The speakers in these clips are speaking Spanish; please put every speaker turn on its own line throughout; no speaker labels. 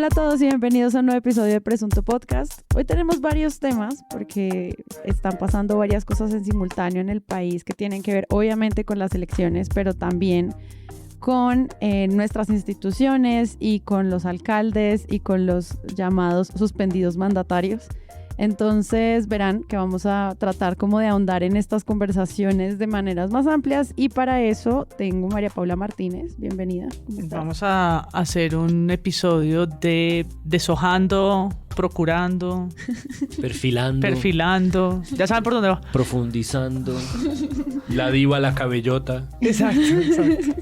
Hola a todos y bienvenidos a un nuevo episodio de Presunto Podcast. Hoy tenemos varios temas porque están pasando varias cosas en simultáneo en el país que tienen que ver obviamente con las elecciones, pero también con nuestras instituciones y con los alcaldes y con los llamados suspendidos mandatarios. Entonces verán que vamos a tratar como de ahondar en estas conversaciones de maneras más amplias y para eso tengo María Paula Martínez, bienvenida.
Vamos a hacer un episodio de deshojando, procurando, perfilando, ya saben por dónde va.
Profundizando, la diva, la cabellota.
Exacto.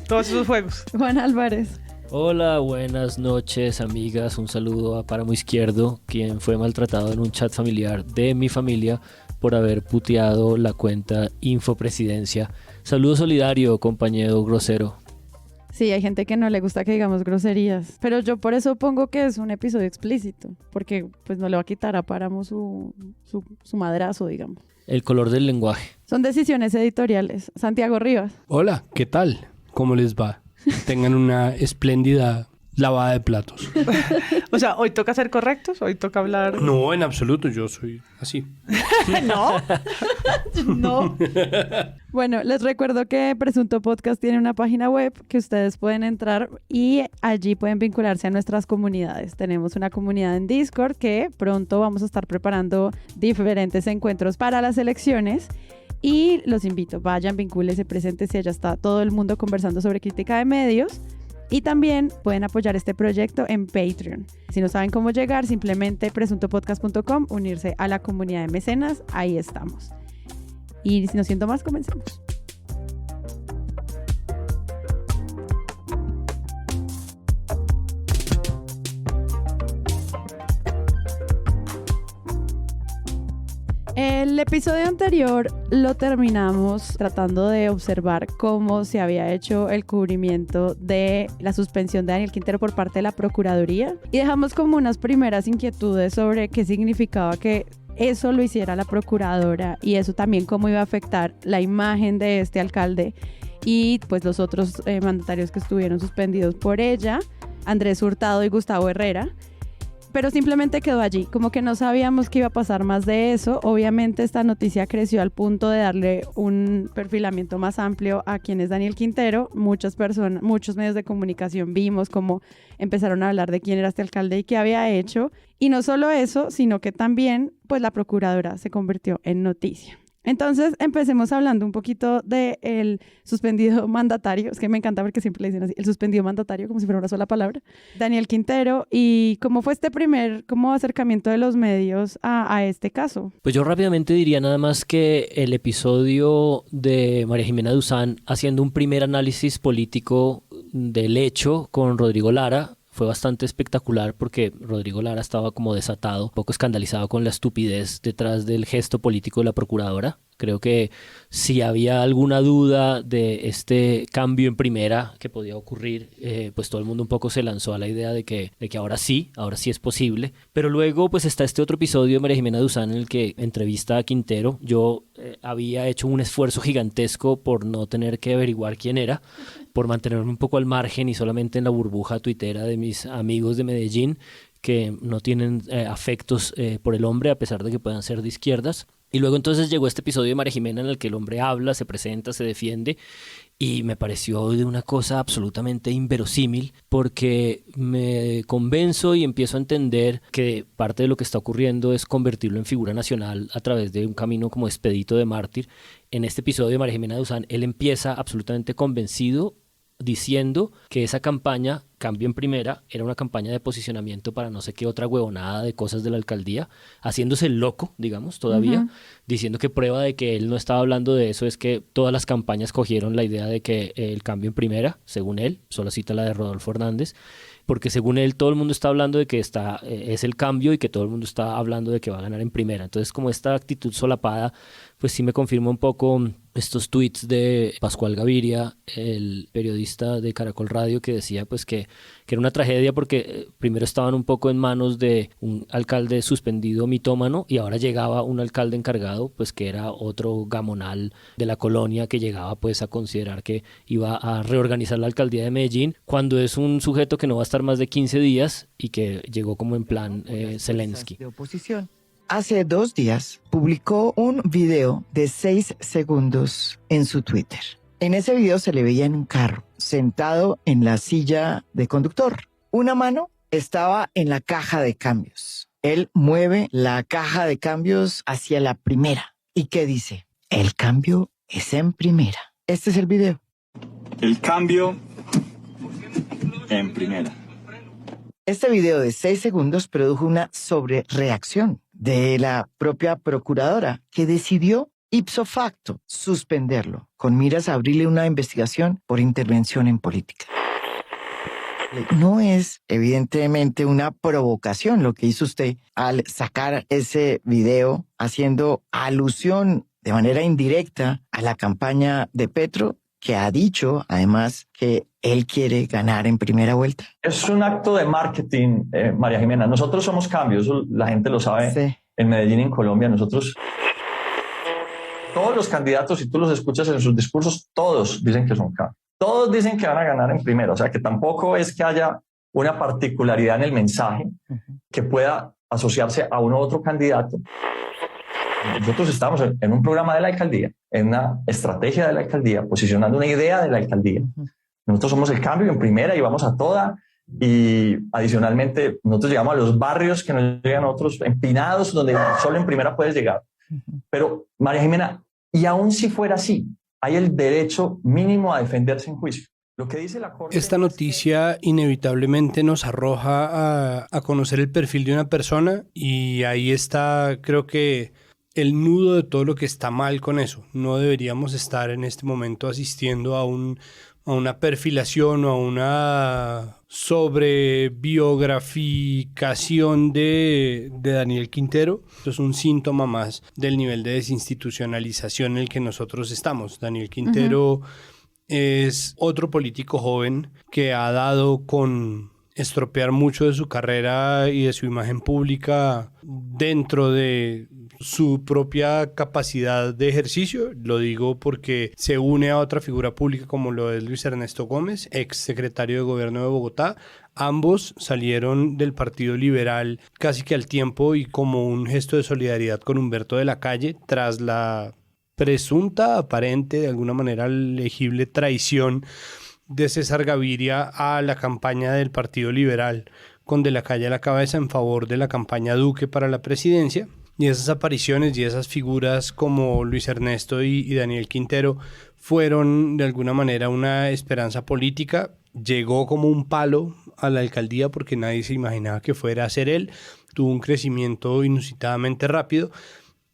Todos esos juegos.
Juan Álvarez.
Hola, buenas noches amigas, un saludo a Páramo Izquierdo, quien fue maltratado en un chat familiar de mi familia por haber puteado la cuenta Infopresidencia. Saludo solidario, compañero grosero.
Sí, hay gente que no le gusta que digamos groserías, pero yo por eso pongo que es un episodio explícito, porque pues no le va a quitar a Páramo su madrazo, digamos.
El color del lenguaje.
Son decisiones editoriales. Santiago Rivas.
Hola, ¿qué tal? ¿Cómo les va? Tengan una espléndida lavada de platos.
O sea, ¿hoy toca ser correctos? ¿Hoy toca hablar?
No, en absoluto, yo soy así.
¿No?
No. Bueno, les recuerdo que Presunto Podcast tiene una página web que ustedes pueden entrar y allí pueden vincularse a nuestras comunidades. Tenemos una comunidad en Discord que pronto vamos a estar preparando diferentes encuentros para las elecciones. Y los invito, vayan, vincúlense, preséntense, allá está todo el mundo conversando sobre crítica de medios. Y también pueden apoyar este proyecto en Patreon. Si no saben cómo llegar, simplemente presuntopodcast.com, unirse a la comunidad de mecenas, ahí estamos. Y si no siento más, comencemos. El episodio anterior lo terminamos tratando de observar cómo se había hecho el cubrimiento de la suspensión de Daniel Quintero por parte de la Procuraduría y dejamos como unas primeras inquietudes sobre qué significaba que eso lo hiciera la Procuradora y eso también cómo iba a afectar la imagen de este alcalde y pues los otros mandatarios que estuvieron suspendidos por ella, Andrés Hurtado y Gustavo Herrera. Pero simplemente quedó allí, como que no sabíamos qué iba a pasar más de eso. Obviamente esta noticia creció al punto de darle un perfilamiento más amplio a quién es Daniel Quintero. Muchas personas, muchos medios de comunicación vimos cómo empezaron a hablar de quién era este alcalde y qué había hecho. Y no solo eso, sino que también pues la Procuradora se convirtió en noticia. Entonces empecemos hablando un poquito del suspendido mandatario, es que me encanta porque siempre le dicen así, el suspendido mandatario como si fuera una sola palabra, Daniel Quintero, y cómo fue este primer acercamiento de los medios a este caso.
Pues yo rápidamente diría nada más que el episodio de María Jimena Duzán haciendo un primer análisis político del hecho con Rodrigo Lara fue bastante espectacular porque Rodrigo Lara estaba como desatado, un poco escandalizado con la estupidez detrás del gesto político de la Procuradora. Creo que si había alguna duda de este cambio en primera que podía ocurrir, pues todo el mundo un poco se lanzó a la idea de que ahora sí es posible. Pero luego pues está este otro episodio de María Jimena Duzán en el que entrevista a Quintero. Yo había hecho un esfuerzo gigantesco por no tener que averiguar quién era, por mantenerme un poco al margen y solamente en la burbuja tuitera de mis amigos de Medellín que no tienen afectos por el hombre a pesar de que puedan ser de izquierdas. Y luego entonces llegó este episodio de María Jimena en el que el hombre habla, se presenta, se defiende y me pareció de una cosa absolutamente inverosímil porque me convenzo y empiezo a entender que parte de lo que está ocurriendo es convertirlo en figura nacional a través de un camino como expedito de mártir. En este episodio de María Jimena Duzán, él empieza absolutamente convencido diciendo que esa campaña, Cambio en Primera, era una campaña de posicionamiento para no sé qué otra huevonada de cosas de la alcaldía, haciéndose el loco, digamos, todavía, diciendo que prueba de que él no estaba hablando de eso es que todas las campañas cogieron la idea de que el Cambio en Primera, según él, solo cita la de Rodolfo Hernández, porque según él todo el mundo está hablando de que es el cambio y que todo el mundo está hablando de que va a ganar en primera. Entonces como esta actitud solapada, pues sí me confirma un poco estos tweets de Pascual Gaviria, el periodista de Caracol Radio, que decía pues que era una tragedia porque primero estaban un poco en manos de un alcalde suspendido mitómano y ahora llegaba un alcalde encargado pues que era otro gamonal de la colonia que llegaba pues a considerar que iba a reorganizar la alcaldía de Medellín cuando es un sujeto que no va a estar estar más de 15 días y que llegó como en plan Zelensky.
De oposición. Hace 2 días publicó un video de 6 segundos en su Twitter. En ese video se le veía en un carro, sentado en la silla de conductor. Una mano estaba en la caja de cambios. Él mueve la caja de cambios hacia la primera. ¿Y qué dice? El cambio es en primera. Este es el video.
El cambio en primera.
Este video de 6 segundos produjo una sobrereacción de la propia procuradora, que decidió ipso facto suspenderlo, con miras a abrirle una investigación por intervención en política. No es evidentemente una provocación lo que hizo usted al sacar ese video haciendo alusión de manera indirecta a la campaña de Petro, que ha dicho además que él quiere ganar en primera vuelta.
Es un acto de marketing, María Jimena. Nosotros somos cambios, la gente lo sabe.
Sí.
En Medellín, en Colombia, nosotros... Todos los candidatos, si tú los escuchas en sus discursos, todos dicen que son cambios. Todos dicen que van a ganar en primera. O sea, que tampoco es que haya una particularidad en el mensaje que pueda asociarse a uno u otro candidato. Nosotros estamos en un programa de la alcaldía, en una estrategia de la alcaldía, posicionando una idea de la alcaldía. Nosotros somos el cambio en primera y vamos a toda. Y adicionalmente, nosotros llegamos a los barrios que nos llegan a otros empinados, donde solo en primera puedes llegar. Pero, María Jimena, y aún si fuera así, hay el derecho mínimo a defenderse en juicio. Lo que dice la Corte...
Esta noticia inevitablemente nos arroja a conocer el perfil de una persona, y ahí está, creo que, el nudo de todo lo que está mal con eso. No deberíamos estar en este momento asistiendo a una perfilación o a una sobrebiograficación de Daniel Quintero. Esto es un síntoma más del nivel de desinstitucionalización en el que nosotros estamos. Daniel Quintero es otro político joven que ha dado con estropear mucho de su carrera y de su imagen pública dentro de su propia capacidad de ejercicio. Lo digo porque se une a otra figura pública como lo es Luis Ernesto Gómez, ex secretario de Gobierno de Bogotá. Ambos salieron del Partido Liberal casi que al tiempo y como un gesto de solidaridad con Humberto de la Calle tras la presunta, aparente, de alguna manera legible traición de César Gaviria a la campaña del Partido Liberal, con De la Calle a la cabeza en favor de la campaña Duque para la presidencia. Y esas apariciones y esas figuras como Luis Ernesto y Daniel Quintero fueron de alguna manera una esperanza política. Llegó como un palo a la alcaldía porque nadie se imaginaba que fuera a ser él. Tuvo un crecimiento inusitadamente rápido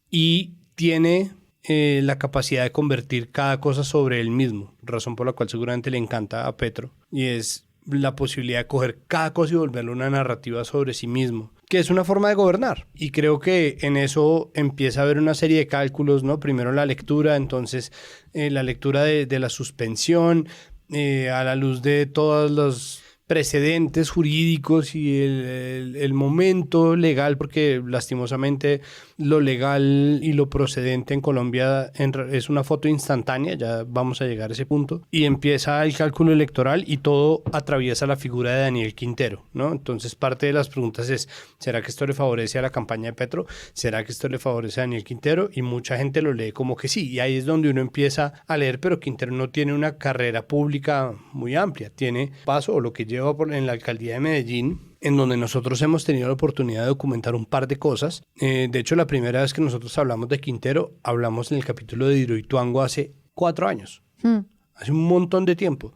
y tiene la capacidad de convertir cada cosa sobre él mismo, razón por la cual seguramente le encanta a Petro, y es la posibilidad de coger cada cosa y volverlo una narrativa sobre sí mismo, que es una forma de gobernar. Y creo que en eso empieza a haber una serie de cálculos, ¿no? Primero la lectura, entonces la lectura de la suspensión, a la luz de todos los precedentes jurídicos y el momento legal, porque lastimosamente lo legal y lo procedente en Colombia es una foto instantánea, ya vamos a llegar a ese punto, y empieza el cálculo electoral y todo atraviesa la figura de Daniel Quintero, ¿no? Entonces parte de las preguntas es, ¿será que esto le favorece a la campaña de Petro? ¿Será que esto le favorece a Daniel Quintero? Y mucha gente lo lee como que sí, y ahí es donde uno empieza a leer, pero Quintero no tiene una carrera pública muy amplia, tiene paso o lo que lleva en la alcaldía de Medellín, en donde nosotros hemos tenido la oportunidad de documentar un par de cosas. De hecho, la primera vez que nosotros hablamos de Quintero, hablamos en el capítulo de Hidroituango hace 4 años. Hace un montón de tiempo.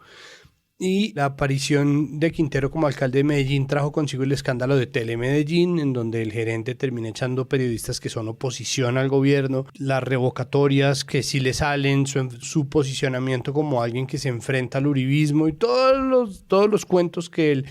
Y la aparición de Quintero como alcalde de Medellín trajo consigo el escándalo de Telemedellín, en donde el gerente termina echando periodistas que son oposición al gobierno, las revocatorias que sí le salen, su posicionamiento como alguien que se enfrenta al uribismo y todos los cuentos que él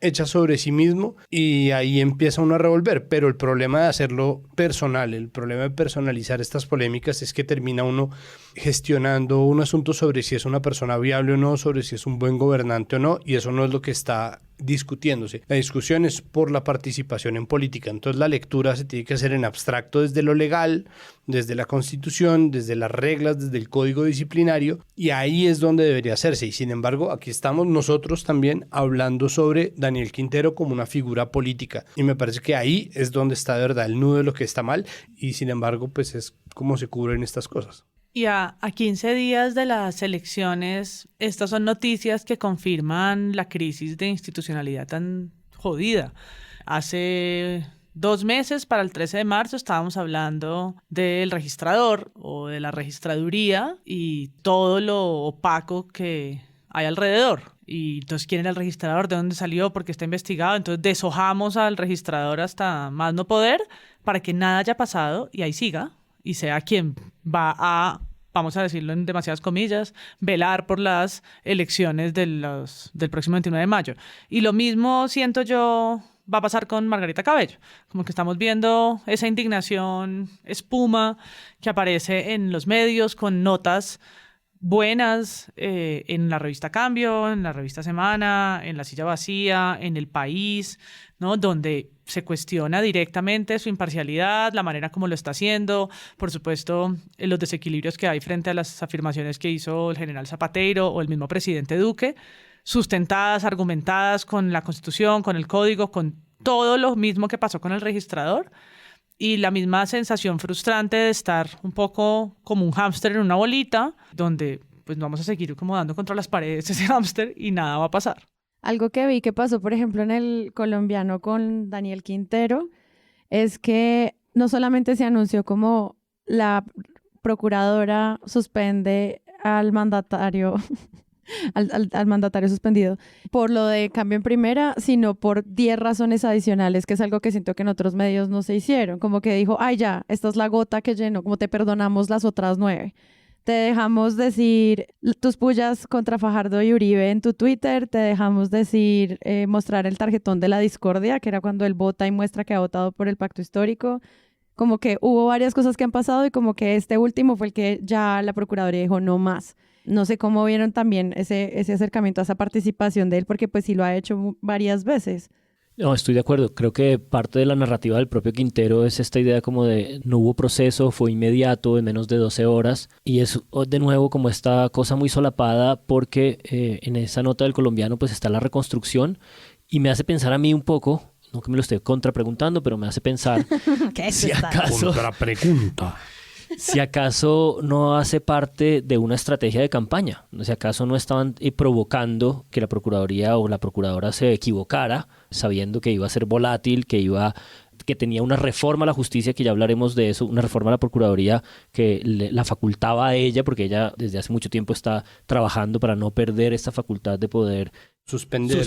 echa sobre sí mismo, y ahí empieza uno a revolver. Pero el problema de hacerlo personal, el problema de personalizar estas polémicas es que termina uno gestionando un asunto sobre si es una persona viable o no, sobre si es un buen gobernante o no, y eso no es lo que está discutiéndose. La discusión es por la participación en política. Entonces la lectura se tiene que hacer en abstracto desde lo legal, desde la Constitución, desde las reglas, desde el código disciplinario, y ahí es donde debería hacerse. Y sin embargo, aquí estamos nosotros también hablando sobre Daniel Quintero como una figura política. Y me parece que ahí es donde está de verdad el nudo de lo que está mal, y sin embargo, pues es como se cubren estas cosas.
Y a 15 días de las elecciones, estas son noticias que confirman la crisis de institucionalidad tan jodida. Hace 2 meses, para el 13 de marzo, estábamos hablando del registrador o de la registraduría y todo lo opaco que hay alrededor. Y entonces, ¿quién era el registrador? ¿De dónde salió? ¿Por qué está investigado? Entonces, deshojamos al registrador hasta más no poder para que nada haya pasado y ahí siga. Y sea quien va a, vamos a decirlo en demasiadas comillas, velar por las elecciones del próximo 29 de mayo. Y lo mismo siento yo va a pasar con Margarita Cabello. Como que estamos viendo esa indignación espuma que aparece en los medios con notas buenas en la revista Cambio, en la revista Semana, en La Silla Vacía, en El País, ¿no? Donde se cuestiona directamente su imparcialidad, la manera como lo está haciendo, por supuesto, los desequilibrios que hay frente a las afirmaciones que hizo el general Zapatero o el mismo presidente Duque, sustentadas, argumentadas con la Constitución, con el Código, con todo lo mismo que pasó con el registrador, y la misma sensación frustrante de estar un poco como un hámster en una bolita, donde pues vamos a seguir como dando contra las paredes ese hámster y nada va a pasar.
Algo que vi que pasó, por ejemplo, en el colombiano con Daniel Quintero, es que no solamente se anunció como la procuradora suspende al mandatario, al mandatario suspendido por lo de cambio en primera, sino por 10 razones adicionales, que es algo que siento que en otros medios no se hicieron. Como que dijo, ay ya, esta es la gota que llenó, como te perdonamos las otras 9. Te dejamos decir tus pullas contra Fajardo y Uribe en tu Twitter, te dejamos decir, mostrar el tarjetón de la discordia, que era cuando él vota y muestra que ha votado por el pacto histórico. Como que hubo varias cosas que han pasado y como que este último fue el que ya la Procuraduría dijo no más. No sé cómo vieron también ese acercamiento a esa participación de él, porque pues sí lo ha hecho varias veces.
No, estoy de acuerdo. Creo que parte de la narrativa del propio Quintero es esta idea como de no hubo proceso, fue inmediato, en menos de 12 horas. Y es de nuevo como esta cosa muy solapada porque en esa nota del colombiano pues está la reconstrucción y me hace pensar a mí un poco, no que me lo esté contrapreguntando, pero me hace pensar si acaso...
Contrapregunta.
Si acaso no hace parte de una estrategia de campaña, si acaso no estaban provocando que la Procuraduría o la Procuradora se equivocara, sabiendo que iba a ser volátil, que tenía una reforma a la justicia, que ya hablaremos de eso, una reforma a la Procuraduría que la facultaba a ella, porque ella desde hace mucho tiempo está trabajando para no perder esta facultad de poder suspender,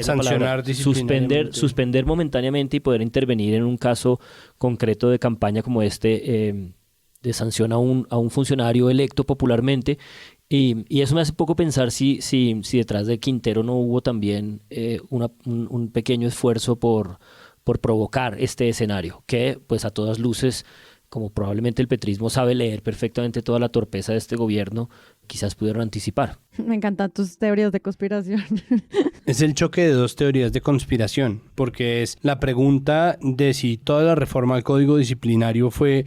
sancionar disciplinariamente.
Suspender momentáneamente y poder intervenir en un caso concreto de campaña como este, de sanción a un funcionario electo popularmente, y eso me hace poco pensar si detrás de Quintero no hubo también un pequeño esfuerzo por provocar este escenario, que pues a todas luces, como probablemente el petrismo sabe leer perfectamente toda la torpeza de este gobierno, quizás pudieron anticipar.
Me encantan tus teorías de conspiración.
Es el choque de 2 teorías de conspiración, porque es la pregunta de si toda la reforma al Código Disciplinario fue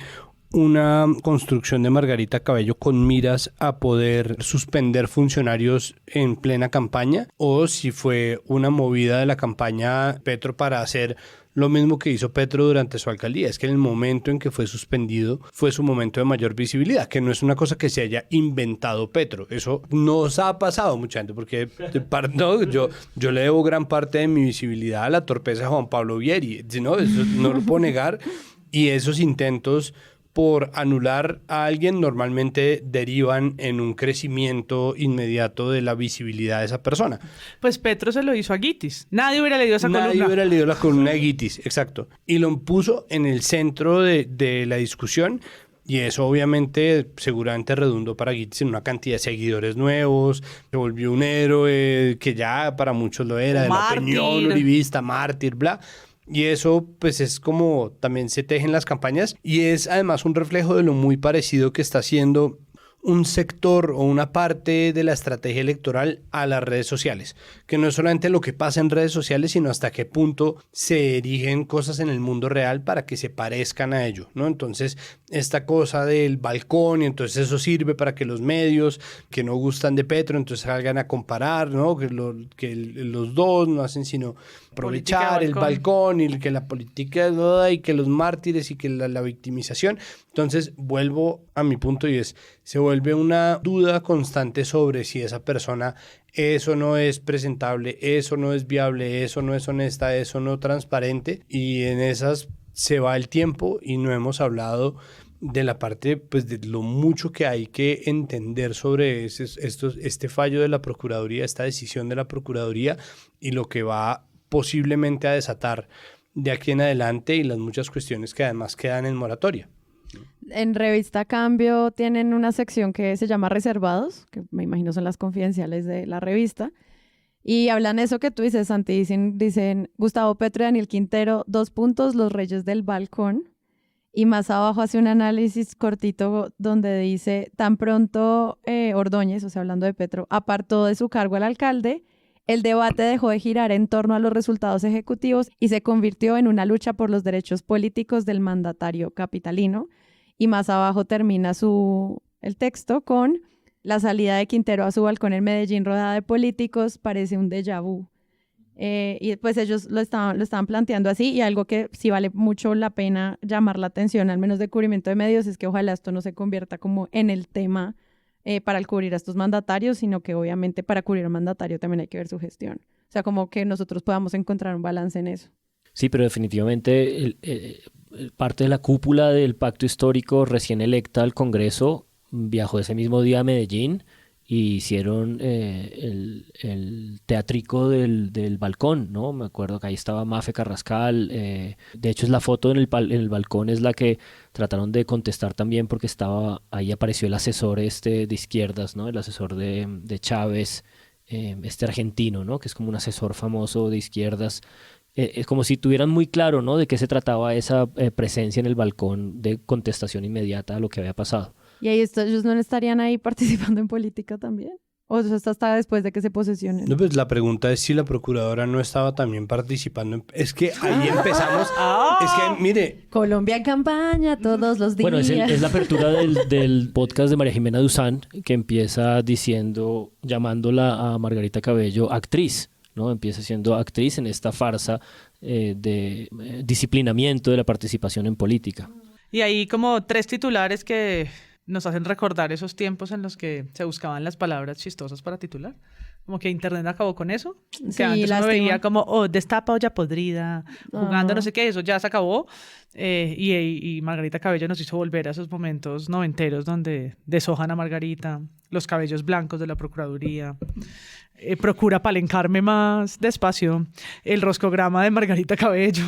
una construcción de Margarita Cabello con miras a poder suspender funcionarios en plena campaña, o si fue una movida de la campaña Petro para hacer lo mismo que hizo Petro durante su alcaldía. Es que en el momento en que fue suspendido fue su momento de mayor visibilidad, que no es una cosa que se haya inventado Petro. Eso nos ha pasado mucha gente, porque yo le debo gran parte de mi visibilidad a la torpeza de Juan Pablo Vieri, ¿no? Eso no lo puedo negar, y esos intentos por anular a alguien normalmente derivan en un crecimiento inmediato de la visibilidad de esa persona.
Pues Petro se lo hizo a Guitis. Nadie hubiera leído esa columna.
Nadie hubiera leído la columna de Guitis, exacto. Y lo puso en el centro de la discusión, y eso obviamente seguramente redundó para Guitis en una cantidad de seguidores nuevos, se volvió un héroe que ya para muchos lo era, de la opinión uribista, mártir, bla. Y eso pues es como también se tejen las campañas, y es además un reflejo de lo muy parecido que está haciendo un sector o una parte de la estrategia electoral a las redes sociales, que no es solamente lo que pasa en redes sociales, sino hasta qué punto se erigen cosas en el mundo real para que se parezcan a ello, ¿no? Entonces, esta cosa del balcón, y entonces eso sirve para que los medios que no gustan de Petro, entonces salgan a comparar, ¿no? Que los dos no hacen sino aprovechar el balcón y que la política y que los mártires y que la victimización. Entonces, vuelvo a mi punto y se vuelve una duda constante sobre si esa persona eso no es presentable, eso no es viable, eso no es honesta, eso no transparente, y en esas se va el tiempo y no hemos hablado de la parte, pues, de lo mucho que hay que entender sobre este fallo de la Procuraduría, esta decisión de la Procuraduría y lo que va posiblemente a desatar de aquí en adelante y las muchas cuestiones que además quedan en moratoria.
En Revista Cambio tienen una sección que se llama Reservados, que me imagino son las confidenciales de la revista, y hablan eso que tú dices, Santi, dicen Gustavo Petro y Daniel Quintero, 2 puntos, los reyes del balcón, y más abajo hace un análisis cortito donde dice, tan pronto Ordóñez, o sea, hablando de Petro, apartó de su cargo al alcalde, el debate dejó de girar en torno a los resultados ejecutivos y se convirtió en una lucha por los derechos políticos del mandatario capitalino. Y más abajo termina el texto con la salida de Quintero a su balcón en Medellín rodeada de políticos, parece un déjà vu. Y pues ellos lo estaban planteando así, y algo que sí vale mucho la pena llamar la atención, al menos de cubrimiento de medios, es que ojalá esto no se convierta como en el tema para el cubrir a estos mandatarios, sino que obviamente para cubrir a un mandatario también hay que ver su gestión. O sea, como que nosotros podamos encontrar un balance en eso.
Sí, pero definitivamente parte de la cúpula del pacto histórico recién electa al Congreso viajó ese mismo día a Medellín y hicieron el teatrico del balcón, ¿no? Me acuerdo que ahí estaba Mafe Carrascal, de hecho es la foto en el balcón, es la que trataron de contestar también porque ahí apareció el asesor de izquierdas, ¿no? El asesor de Chávez, argentino, ¿no? Que es como un asesor famoso de izquierdas. Es como si tuvieran muy claro, ¿no? De qué se trataba esa presencia en el balcón de contestación inmediata a lo que había pasado.
¿Y ahí ellos no estarían ahí participando en política también? ¿O eso está hasta después de que se posesionen?
No, pues la pregunta es si la procuradora no estaba también participando. Es que ahí empezamos. Es que, mire...
Colombia en campaña todos los días.
Bueno, es la apertura del podcast de María Jimena Duzán, que empieza llamándola a Margarita Cabello actriz, ¿no? Empieza siendo actriz en esta farsa de disciplinamiento de la participación en política.
Y ahí como 3 titulares que nos hacen recordar esos tiempos en los que se buscaban las palabras chistosas para titular. Como que Internet acabó con eso. Sí, que antes uno veía como, destapa olla podrida, jugando no sé qué, eso ya se acabó. Y Margarita Cabello nos hizo volver a esos momentos noventeros donde deshojan a Margarita, los cabellos blancos de la Procuraduría. Procura palencarme más despacio, el roscograma de Margarita Cabello,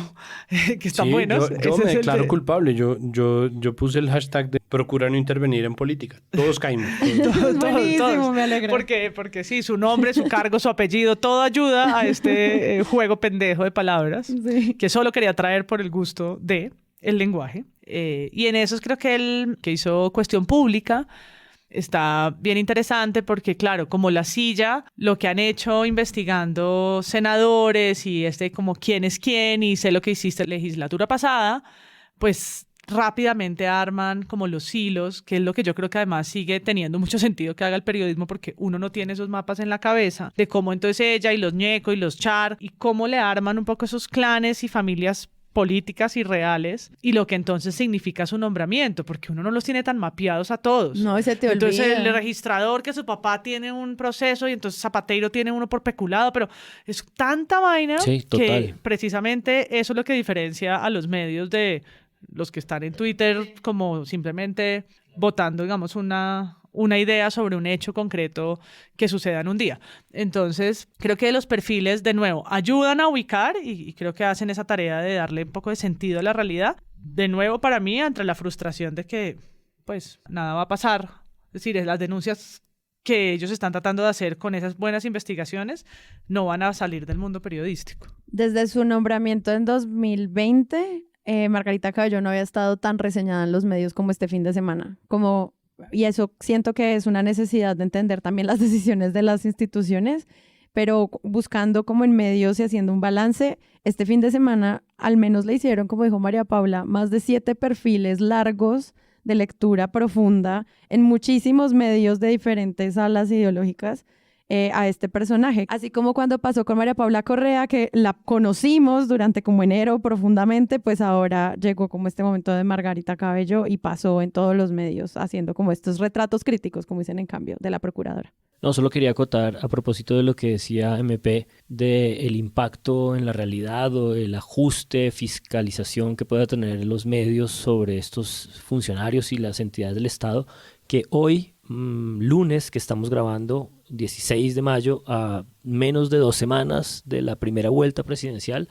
que están buenos.
Yo me declaro culpable. Yo puse el hashtag de procura no intervenir en política. Todos caímos.
Buenísimo, me alegra.
Porque sí, su nombre, su cargo, su apellido, todo ayuda a este juego pendejo de palabras que solo quería traer por el gusto de el lenguaje. Y en eso creo que él, que hizo Cuestión Pública, está bien interesante porque, claro, como la silla, lo que han hecho investigando senadores y como quién es quién y sé lo que hiciste en la legislatura pasada, pues rápidamente arman como los hilos, que es lo que yo creo que además sigue teniendo mucho sentido que haga el periodismo porque uno no tiene esos mapas en la cabeza de cómo entonces ella y los Ñeco y los Char y cómo le arman un poco esos clanes y familias políticas y reales y lo que entonces significa su nombramiento, porque uno no los tiene tan mapeados a todos.
No, se te olvida.
Entonces el registrador que su papá tiene un proceso y entonces Zapateiro tiene uno por peculado, pero es tanta vaina que precisamente eso es lo que diferencia a los medios de los que están en Twitter como simplemente votando, digamos, una idea sobre un hecho concreto que suceda en un día. Entonces, creo que los perfiles, de nuevo, ayudan a ubicar y creo que hacen esa tarea de darle un poco de sentido a la realidad. De nuevo, para mí, entre la frustración de que, pues, nada va a pasar. Es decir, las denuncias que ellos están tratando de hacer con esas buenas investigaciones no van a salir del mundo periodístico.
Desde su nombramiento en 2020, Margarita Cabello no había estado tan reseñada en los medios como este fin de semana. Como y eso siento que es una necesidad de entender también las decisiones de las instituciones, pero buscando como en medios y haciendo un balance, este fin de semana al menos le hicieron, como dijo María Paula, más de 7 perfiles largos de lectura profunda en muchísimos medios de diferentes alas ideológicas a este personaje. Así como cuando pasó con María Paula Correa, que la conocimos durante como enero profundamente, pues ahora llegó como este momento de Margarita Cabello y pasó en todos los medios haciendo como estos retratos críticos, como dicen en cambio, de la procuradora.
No, solo quería acotar a propósito de lo que decía MP, del impacto en la realidad o el ajuste, fiscalización que pueda tener los medios sobre estos funcionarios y las entidades del Estado, que hoy, lunes, que estamos grabando, 16 de mayo, a menos de 2 semanas de la primera vuelta presidencial,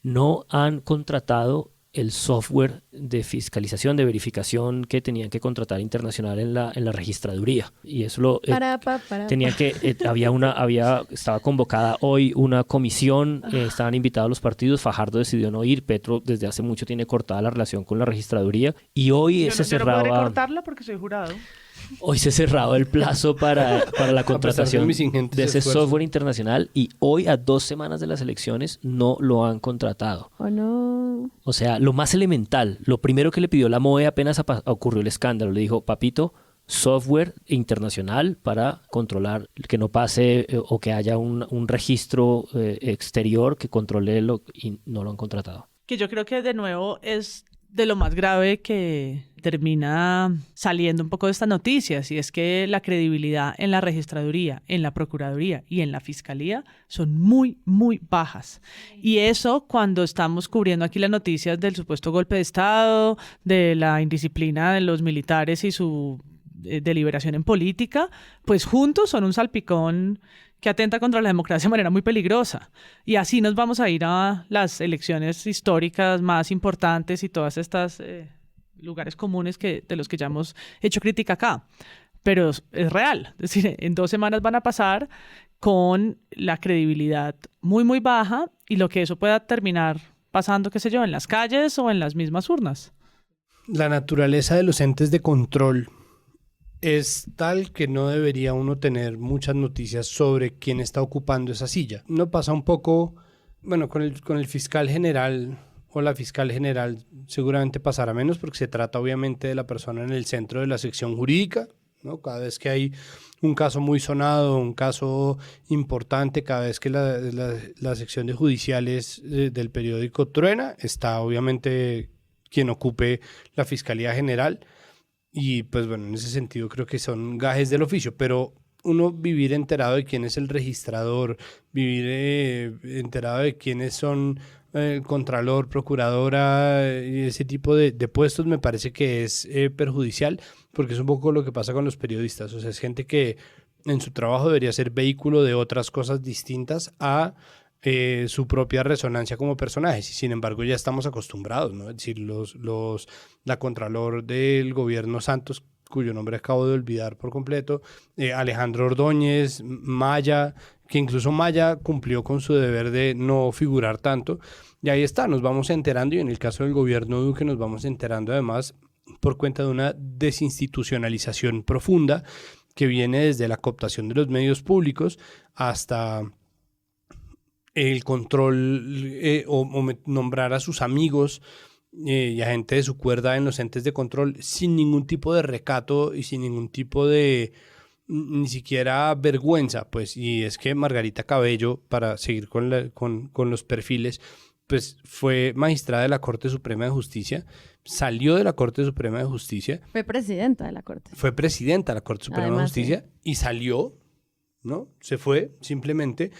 no han contratado el software de fiscalización, de verificación que tenían que contratar internacional en la registraduría. Y eso tenía que, estaba convocada hoy una comisión, estaban invitados los partidos, Fajardo decidió no ir, Petro desde hace mucho tiene cortada la relación con la registraduría y hoy se cerraba...
Yo no podré cortarla porque soy jurado.
Hoy se cerraba el plazo para la contratación de ese software internacional y hoy, a 2 semanas de las elecciones, no lo han contratado.
Oh, no.
O sea, lo más elemental, lo primero que le pidió la MOE apenas ocurrió el escándalo, le dijo, papito, software internacional para controlar que no pase o que haya un registro exterior que controle y no lo han contratado.
Que yo creo que de nuevo es de lo más grave que termina saliendo un poco de estas noticias, y es que la credibilidad en la registraduría, en la procuraduría y en la fiscalía son muy, muy bajas. Y eso, cuando estamos cubriendo aquí las noticias del supuesto golpe de Estado, de la indisciplina de los militares y su deliberación en política, pues juntos son un salpicón que atenta contra la democracia de manera muy peligrosa. Y así nos vamos a ir a las elecciones históricas más importantes y todas estas lugares comunes de los que ya hemos hecho crítica acá. Pero es real. Es decir, en 2 semanas van a pasar con la credibilidad muy, muy baja y lo que eso pueda terminar pasando, qué sé yo, en las calles o en las mismas urnas.
La naturaleza de los entes de control es tal que no debería uno tener muchas noticias sobre quién está ocupando esa silla. No pasa un poco, bueno, con el fiscal general o la fiscal general seguramente pasará menos porque se trata obviamente de la persona en el centro de la sección jurídica, ¿no? Cada vez que hay un caso muy sonado, un caso importante, cada vez que la sección de judiciales del periódico truena, está obviamente quien ocupe la fiscalía general. Y pues bueno, en ese sentido creo que son gajes del oficio, pero uno vivir enterado de quién es el registrador, vivir enterado de quiénes son el contralor, procuradora y ese tipo de puestos me parece que es perjudicial, porque es un poco lo que pasa con los periodistas. O sea, es gente que en su trabajo debería ser vehículo de otras cosas distintas a su propia resonancia como personajes, y sin embargo ya estamos acostumbrados, ¿no? Es decir, la contralor del gobierno Santos, cuyo nombre acabo de olvidar por completo, Alejandro Ordóñez, Maya, que incluso Maya cumplió con su deber de no figurar tanto, y ahí está, nos vamos enterando, y en el caso del gobierno Duque nos vamos enterando además por cuenta de una desinstitucionalización profunda que viene desde la cooptación de los medios públicos hasta el control o nombrar a sus amigos y a gente de su cuerda en los entes de control sin ningún tipo de recato y sin ningún tipo de ni siquiera vergüenza, pues. Y es que Margarita Cabello, para seguir con los perfiles, pues fue magistrada de la Corte Suprema de Justicia, salió de la Corte Suprema de Justicia.
Fue presidenta de la Corte.
Fue presidenta de la Corte Suprema de Justicia, sí. Y salió, ¿no? Se fue simplemente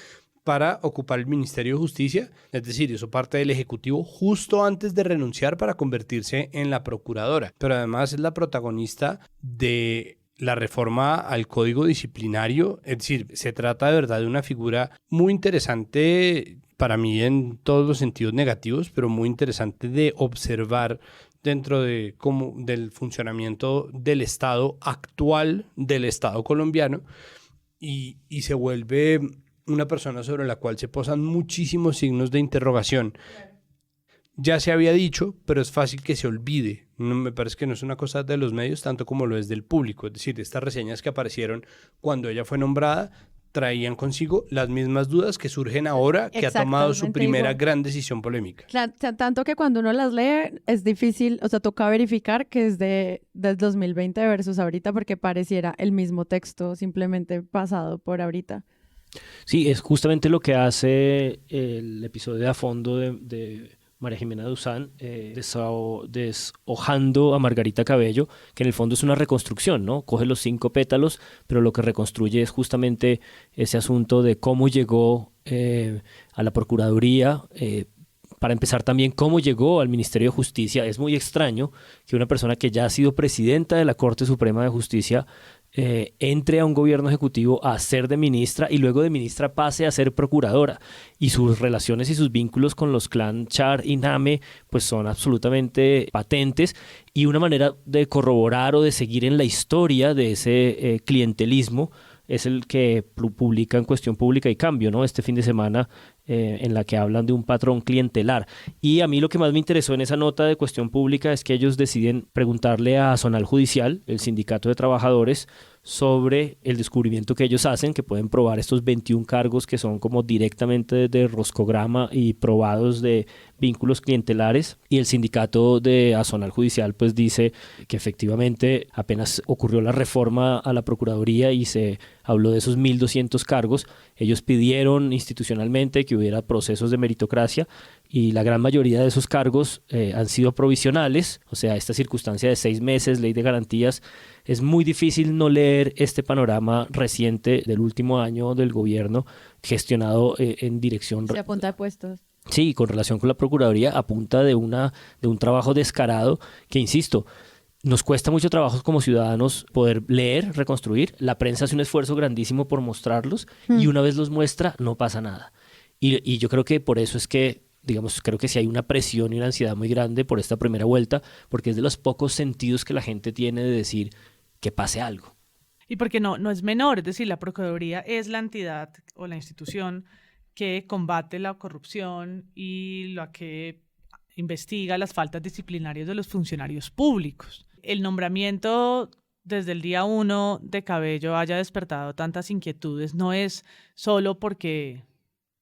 para ocupar el Ministerio de Justicia, es decir, hizo parte del Ejecutivo justo antes de renunciar para convertirse en la procuradora. Pero además es la protagonista de la reforma al Código Disciplinario, es decir, se trata de verdad de una figura muy interesante para mí en todos los sentidos negativos, pero muy interesante de observar dentro de del funcionamiento del Estado actual, del Estado colombiano, y se vuelve una persona sobre la cual se posan muchísimos signos de interrogación. Ya se había dicho, pero es fácil que se olvide, No, me parece que no es una cosa de los medios tanto como lo es del público. Es decir, estas reseñas que aparecieron cuando ella fue nombrada traían consigo las mismas dudas que surgen ahora que ha tomado su
Exactamente
primera
igual.
gran decisión polémica.
Claro, o sea, tanto que cuando uno las lee es difícil, o sea, toca verificar que es del 2020 versus ahorita porque pareciera el mismo texto simplemente pasado por ahorita.
Sí, es justamente lo que hace el episodio de A Fondo de María Jimena Duzán, deshojando a Margarita Cabello, que en el fondo es una reconstrucción, ¿no? Coge los 5 pétalos, pero lo que reconstruye es justamente ese asunto de cómo llegó a la Procuraduría, para empezar también cómo llegó al Ministerio de Justicia. Es muy extraño que una persona que ya ha sido presidenta de la Corte Suprema de Justicia entre a un gobierno ejecutivo a ser de ministra y luego de ministra pase a ser procuradora, y sus relaciones y sus vínculos con los clan Char y Name pues son absolutamente patentes, y una manera de corroborar o de seguir en la historia de ese clientelismo es el que publica en Cuestión Pública y Cambio, ¿no? Este fin de semana, en la que hablan de un patrón clientelar. Y a mí lo que más me interesó en esa nota de Cuestión Pública es que ellos deciden preguntarle a Zonal Judicial, el sindicato de trabajadores, sobre el descubrimiento que ellos hacen, que pueden probar estos 21 cargos que son como directamente de roscograma y probados de vínculos clientelares, y el sindicato de Zonal Judicial pues dice que efectivamente apenas ocurrió la reforma a la Procuraduría y se habló de esos 1.200 cargos, ellos pidieron institucionalmente que hubiera procesos de meritocracia, y la gran mayoría de esos cargos han sido provisionales. O sea, esta circunstancia de 6 meses, ley de garantías, es muy difícil no leer este panorama reciente del último año del gobierno gestionado en dirección...
Se apunta a puestos.
Sí, con relación con la Procuraduría, a punta de un trabajo descarado que, insisto, nos cuesta mucho trabajo como ciudadanos poder leer, reconstruir. La prensa hace un esfuerzo grandísimo por mostrarlos y una vez los muestra no pasa nada. Y yo creo que por eso es que, digamos, creo que sí hay una presión y una ansiedad muy grande por esta primera vuelta, porque es de los pocos sentidos que la gente tiene de decir que pase algo.
Y porque no es menor, es decir, la Procuraduría es la entidad o la institución que combate la corrupción y la que investiga las faltas disciplinarias de los funcionarios públicos. El nombramiento desde el día 1 de Cabello haya despertado tantas inquietudes no es solo porque,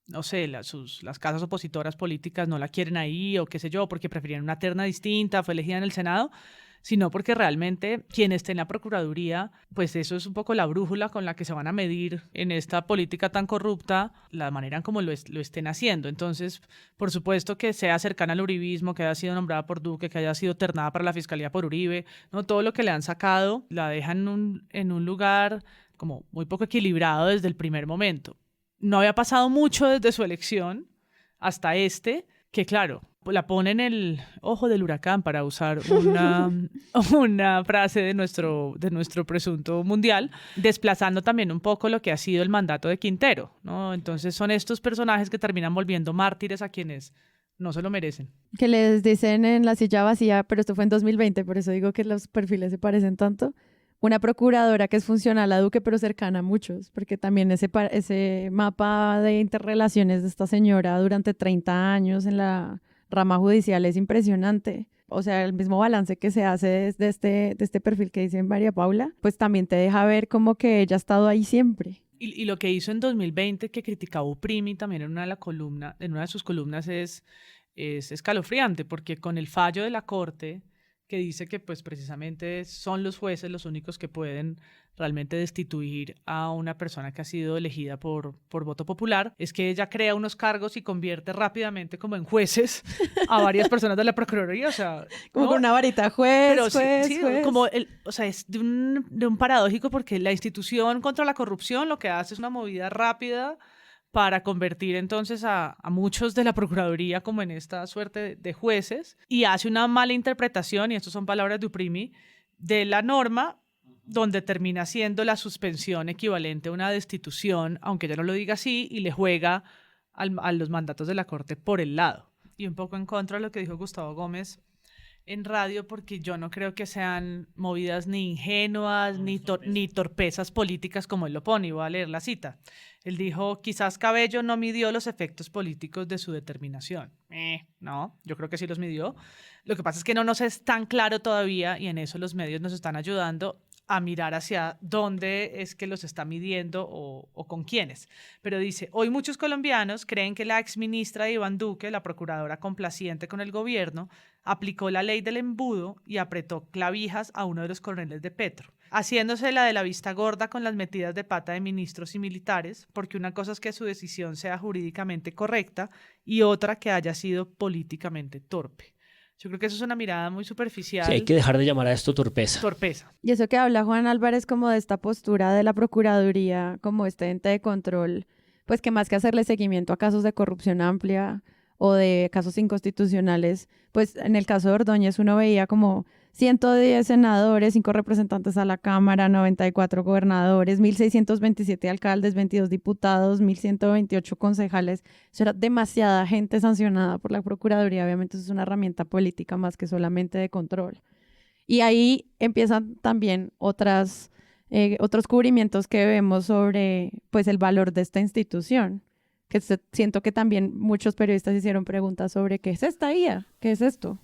no sé, las casas opositoras políticas no la quieren ahí o qué sé yo, porque preferían una terna distinta, fue elegida en el Senado, sino porque realmente quien esté en la Procuraduría, pues eso es un poco la brújula con la que se van a medir en esta política tan corrupta, la manera en cómo lo estén haciendo. Entonces, por supuesto que sea cercana al uribismo, que haya sido nombrada por Duque, que haya sido ternada para la Fiscalía por Uribe, ¿no? Todo lo que le han sacado la dejan en un lugar como muy poco equilibrado desde el primer momento. No había pasado mucho desde su elección hasta que claro, la pone en el ojo del huracán, para usar una frase de nuestro presunto mundial, desplazando también un poco lo que ha sido el mandato de Quintero, ¿no? Entonces son estos personajes que terminan volviendo mártires a quienes no se lo merecen.
Que les dicen en La silla vacía, pero esto fue en 2020, por eso digo que los perfiles se parecen tanto. Una procuradora que es funcional a Duque, pero cercana a muchos, porque también ese mapa de interrelaciones de esta señora durante 30 años en la rama judicial es impresionante. O sea, el mismo balance que se hace de este perfil que dice María Paula, pues también te deja ver como que ella ha estado ahí siempre.
Y lo que hizo en 2020, que criticaba Uprimi también en una de sus columnas, es escalofriante, porque con el fallo de la Corte, que dice que pues precisamente son los jueces los únicos que pueden realmente destituir a una persona que ha sido elegida por voto popular, es que ella crea unos cargos y convierte rápidamente como en jueces a varias personas de la Procuraduría, o sea...
Como
¿no?
con una varita, juez,
Pero
juez,
sí,
juez.
como o sea, es de un paradójico, porque la institución contra la corrupción lo que hace es una movida rápida para convertir entonces a muchos de la Procuraduría como en esta suerte de jueces, y hace una mala interpretación, y estas son palabras de Uprimi, de la norma, donde termina siendo la suspensión equivalente a una destitución, aunque ella no lo diga así, y le juega a los mandatos de la Corte por el lado. Y un poco en contra de lo que dijo Gustavo Gómez, en radio porque yo no creo que sean movidas ni ingenuas ni torpezas políticas como él lo pone, y voy a leer la cita. Él dijo, quizás Cabello no midió los efectos políticos de su determinación. No, yo creo que sí los midió. Lo que pasa es que no nos es tan claro todavía y en eso los medios nos están ayudando a mirar hacia dónde es que los está midiendo o con quiénes. Pero dice, hoy muchos colombianos creen que la exministra de Iván Duque, la procuradora complaciente con el gobierno, aplicó la ley del embudo y apretó clavijas a uno de los coroneles de Petro, haciéndose la de la vista gorda con las metidas de pata de ministros y militares, porque una cosa es que su decisión sea jurídicamente correcta y otra que haya sido políticamente torpe. Yo creo que eso es una mirada muy superficial.
Sí, hay que dejar de llamar a esto torpeza.
Torpeza.
Y eso que habla Juan Álvarez como de esta postura de la Procuraduría, como este ente de control, pues que más que hacerle seguimiento a casos de corrupción amplia o de casos inconstitucionales, pues en el caso de Ordóñez uno veía como 110 senadores, 5 representantes a la Cámara, 94 gobernadores, 1.627 alcaldes, 22 diputados, 1.128 concejales. Eso era demasiada gente sancionada por la Procuraduría. Obviamente eso es una herramienta política más que solamente de control. Y ahí empiezan también otros cubrimientos que vemos sobre pues, el valor de esta institución. Que siento que también muchos periodistas hicieron preguntas sobre ¿qué es esta IA? ¿Qué es esto?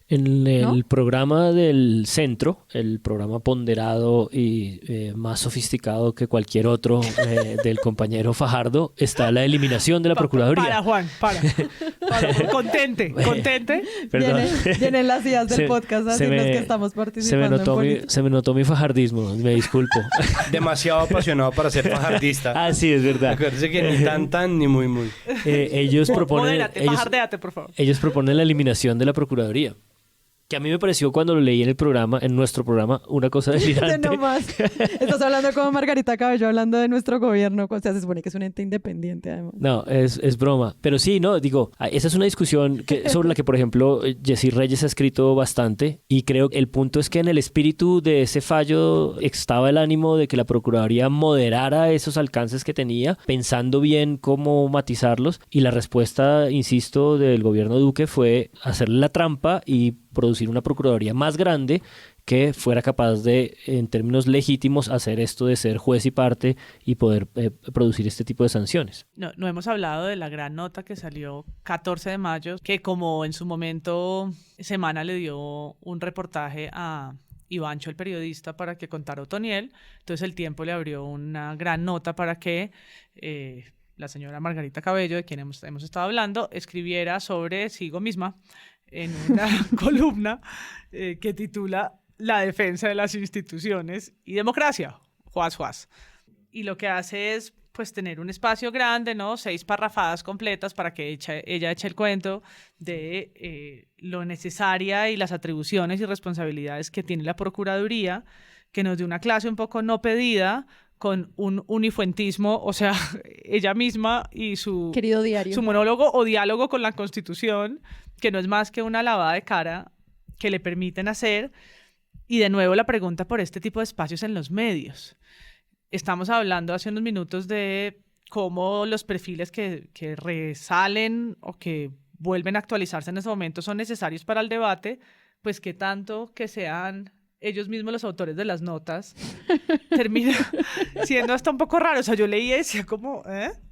En el
¿No?
programa del centro, el programa ponderado y más sofisticado que cualquier otro del compañero Fajardo, está la eliminación de la Procuraduría.
Para, Juan, para. Contente.
Perdón.
Vienen las ideas del podcast a decirnos que estamos participando en política.
Se me notó mi fajardismo, me disculpo.
Demasiado apasionado para ser fajardista.
Ah, sí, es verdad.
Acuérdese que ni tan ni muy.
Ellos proponen...
Fajardéate, por favor.
Ellos proponen la eliminación de la Procuraduría. Que a mí me pareció cuando lo leí en nuestro programa, una cosa delirante.
No más. Estás hablando como Margarita Cabello, hablando de nuestro gobierno. O sea, se supone que es un ente independiente, además.
No, es broma. Pero sí, no, digo, esa es una discusión sobre la que, por ejemplo, Jessy Reyes ha escrito bastante. Y creo que el punto es que en el espíritu de ese fallo estaba el ánimo de que la Procuraduría moderara esos alcances que tenía, pensando bien cómo matizarlos. Y la respuesta, insisto, del gobierno Duque fue hacerle la trampa y producir una procuraduría más grande que fuera capaz de, en términos legítimos, hacer esto de ser juez y parte y poder producir este tipo de sanciones.
No hemos hablado de la gran nota que salió 14 de mayo, que como en su momento Semana le dio un reportaje a Ivancho, el periodista, para que contara Otoniel. Entonces El Tiempo le abrió una gran nota para que la señora Margarita Cabello, de quien hemos estado hablando, escribiera sobre Sigo Misma en una columna que titula La defensa de las instituciones y democracia, juaz. Y lo que hace es pues tener un espacio grande, ¿no? 6 parrafadas completas para que ella eche el cuento de lo necesaria y las atribuciones y responsabilidades que tiene la Procuraduría, que nos dio una clase un poco no pedida, con un unifuentismo, o sea, ella misma y su
querido diario,
su monólogo o diálogo con la Constitución, que no es más que una lavada de cara que le permiten hacer. Y de nuevo la pregunta por este tipo de espacios en los medios. Estamos hablando hace unos minutos de cómo los perfiles que resalen o que vuelven a actualizarse en ese momento son necesarios para el debate, pues que tanto que sean ellos mismos los autores de las notas, termina siendo hasta un poco raro. O sea, yo leía y decía como, O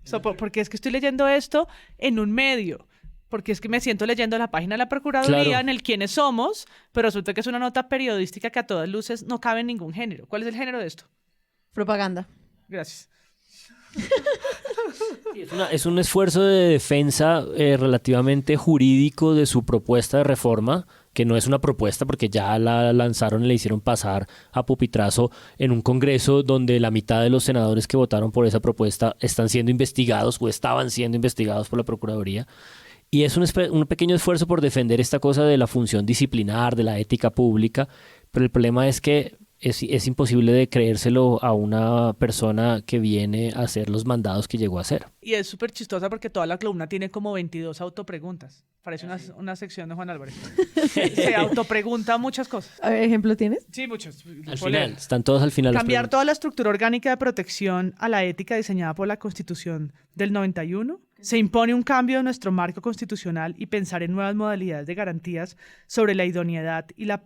sea, ¿por qué es que estoy leyendo esto en un medio? Porque es que me siento leyendo la página de la Procuraduría,
claro,
en el quiénes somos, pero resulta que es una nota periodística que a todas luces no cabe en ningún género. ¿Cuál es el género de esto?
Propaganda.
Gracias.
Es un esfuerzo de defensa relativamente jurídico de su propuesta de reforma, que no es una propuesta porque ya la lanzaron y la hicieron pasar a pupitrazo en un congreso donde la mitad de los senadores que votaron por esa propuesta están siendo investigados o estaban siendo investigados por la Procuraduría. Y es un pequeño esfuerzo por defender esta cosa de la función disciplinar, de la ética pública, pero el problema es que es imposible de creérselo a una persona que viene a hacer los mandados que llegó a hacer.
Y es súper chistosa porque toda la columna tiene como 22 autopreguntas. Parece una sección de Juan Álvarez. Se autopregunta muchas cosas.
A ver, ¿ejemplo tienes?
Sí, muchos.
Al final, están todos al final.
Cambiar toda la estructura orgánica de protección a la ética diseñada por la Constitución del 91 Se impone un cambio de nuestro marco constitucional y pensar en nuevas modalidades de garantías sobre la idoneidad y la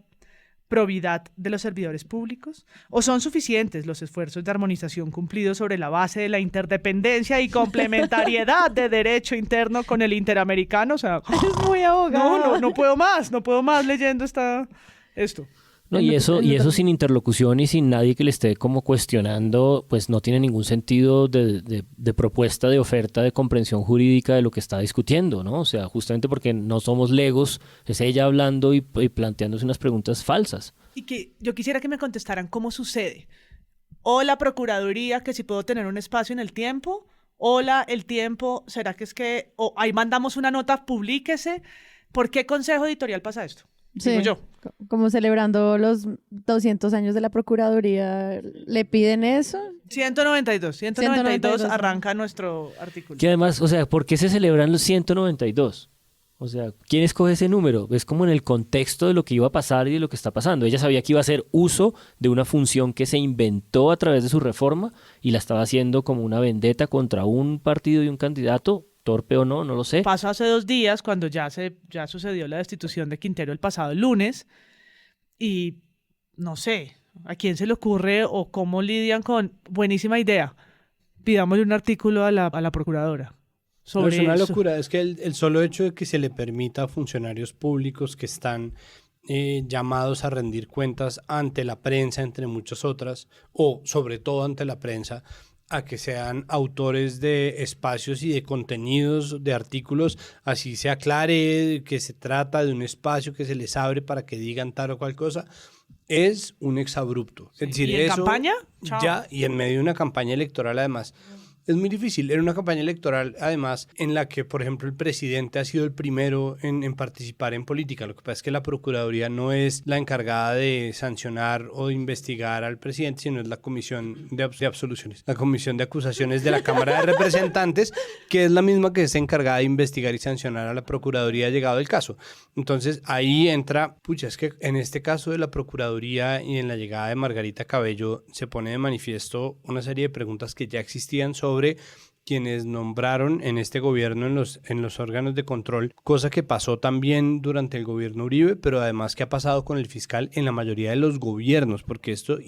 probidad de los servidores públicos? ¿O son suficientes los esfuerzos de armonización cumplidos sobre la base de la interdependencia y complementariedad de derecho interno con el interamericano? O sea,
Es muy abogado.
no puedo más leyendo esto.
No, y eso sin interlocución y sin nadie que le esté como cuestionando, pues no tiene ningún sentido de propuesta, de oferta, de comprensión jurídica de lo que está discutiendo, ¿no? O sea, justamente porque no somos legos, es ella hablando y planteándose unas preguntas falsas.
Y que yo quisiera que me contestaran cómo sucede. O la Procuraduría, que si puedo tener un espacio en el tiempo. Hola, el tiempo, ¿será que es que o ahí mandamos una nota, publíquese? ¿Por qué consejo editorial pasa esto? Digo yo.
Como celebrando los 200 años de la Procuraduría, ¿le piden eso?
192 arranca nuestro artículo.
Que además, o sea, ¿por qué se celebran los 192? O sea, ¿quién escoge ese número? Es como en el contexto de lo que iba a pasar y de lo que está pasando. Ella sabía que iba a hacer uso de una función que se inventó a través de su reforma y la estaba haciendo como una vendetta contra un partido y un candidato. Torpe o no, no lo sé.
Pasó hace 2 días cuando ya sucedió la destitución de Quintero el pasado lunes y no sé a quién se le ocurre o cómo lidian con buenísima idea. Pidámosle un artículo a la procuradora sobre
es una
eso.
locura, es que el solo hecho de que se le permita a funcionarios públicos que están llamados a rendir cuentas ante la prensa, entre muchas otras, o sobre todo ante la prensa, a que sean autores de espacios y de contenidos, de artículos, así se aclare que se trata de un espacio que se les abre para que digan tal o cual cosa, es un exabrupto.
Sí.
Es decir,
¿Y en
eso
campaña? Chao.
ya, y en medio de una campaña electoral además. Es muy difícil. Era una campaña electoral, además, en la que, por ejemplo, el presidente ha sido el primero en participar en política. Lo que pasa es que la Procuraduría no es la encargada de sancionar o de investigar al presidente, sino es la Comisión de Absoluciones, la Comisión de Acusaciones de la Cámara de Representantes, que es la misma que está encargada de investigar y sancionar a la Procuraduría llegado el caso. Entonces, ahí entra, es que en este caso de la Procuraduría y en la llegada de Margarita Cabello se pone de manifiesto una serie de preguntas que ya existían sobre quienes nombraron en este gobierno en los órganos de control, cosa que pasó también durante el gobierno Uribe, pero además que ha pasado con el fiscal en la mayoría de los gobiernos, porque esto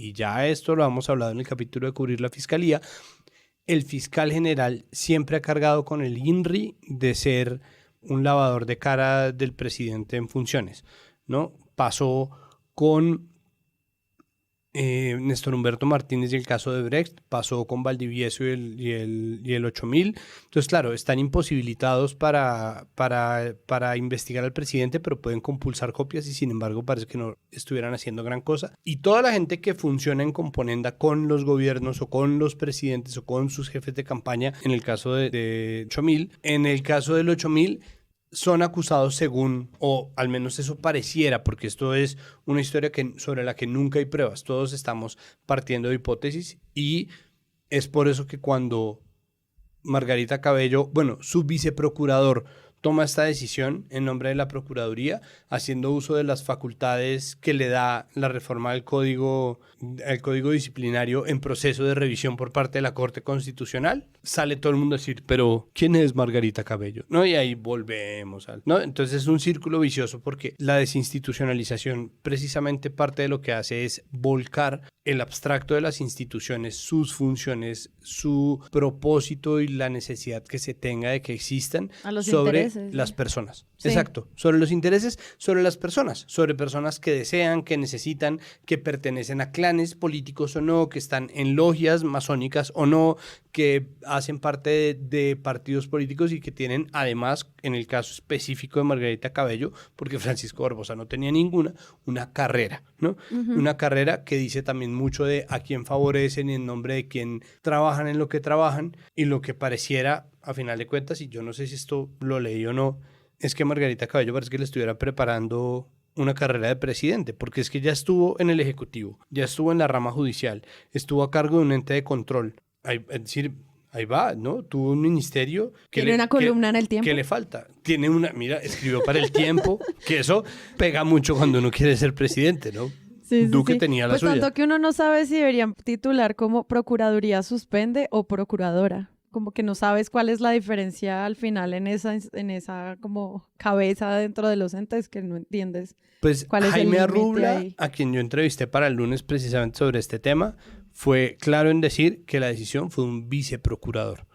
lo hemos hablado en el capítulo de cubrir la fiscalía, el fiscal general siempre ha cargado con el INRI de ser un lavador de cara del presidente en funciones, ¿no? Pasó con Néstor Humberto Martínez y el caso de Brecht, pasó con Valdivieso y el 8000. Entonces, claro, están imposibilitados para investigar al presidente, pero pueden compulsar copias y sin embargo parece que no estuvieran haciendo gran cosa. Y toda la gente que funciona en componenda con los gobiernos o con los presidentes o con sus jefes de campaña, en el caso de 8000, en el caso del 8000, son acusados según, o al menos eso pareciera, porque esto es una historia sobre la que nunca hay pruebas, todos estamos partiendo de hipótesis y es por eso que cuando Margarita Cabello, su viceprocurador, toma esta decisión en nombre de la Procuraduría, haciendo uso de las facultades que le da la reforma al Código Disciplinario en proceso de revisión por parte de la Corte Constitucional, sale todo el mundo a decir, pero ¿quién es Margarita Cabello? ¿No? Y ahí volvemos ¿no? Entonces es un círculo vicioso porque la desinstitucionalización precisamente parte de lo que hace es volcar el abstracto de las instituciones, sus funciones, su propósito y la necesidad que se tenga de que existan sobre las personas. Sí. Exacto, sobre los intereses, sobre las personas, sobre personas que desean, que necesitan, que pertenecen a clanes políticos o no, que están en logias masónicas o no, que hacen parte de partidos políticos y que tienen además, en el caso específico de Margarita Cabello, porque Francisco Barbosa no tenía ninguna, una carrera, ¿no? Uh-huh. Una carrera que dice también mucho de a quién favorecen y en nombre de quién trabajan en lo que trabajan y lo que pareciera, a final de cuentas, y yo no sé si esto lo leí o no, es que Margarita Cabello parece que le estuviera preparando una carrera de presidente, porque es que ya estuvo en el Ejecutivo, ya estuvo en la rama judicial, estuvo a cargo de un ente de control, es decir, ahí va, ¿no? Tuvo un ministerio que
tiene una columna en El Tiempo.
¿Qué le falta? Tiene mira, escribió para El Tiempo, que eso pega mucho cuando uno quiere ser presidente, ¿no?
Sí,
Duque tenía la suya.
Pues tanto que uno no sabe si deberían titular como Procuraduría suspende o Procuradora. como que no sabes cuál es la diferencia al final en esa como cabeza dentro de los entes, que no entiendes
Pues
cuál es
Jaime
el límite
Arrubla,
ahí.
a quien yo entrevisté para el lunes precisamente sobre este tema, fue claro en decir que la decisión fue de un viceprocurador.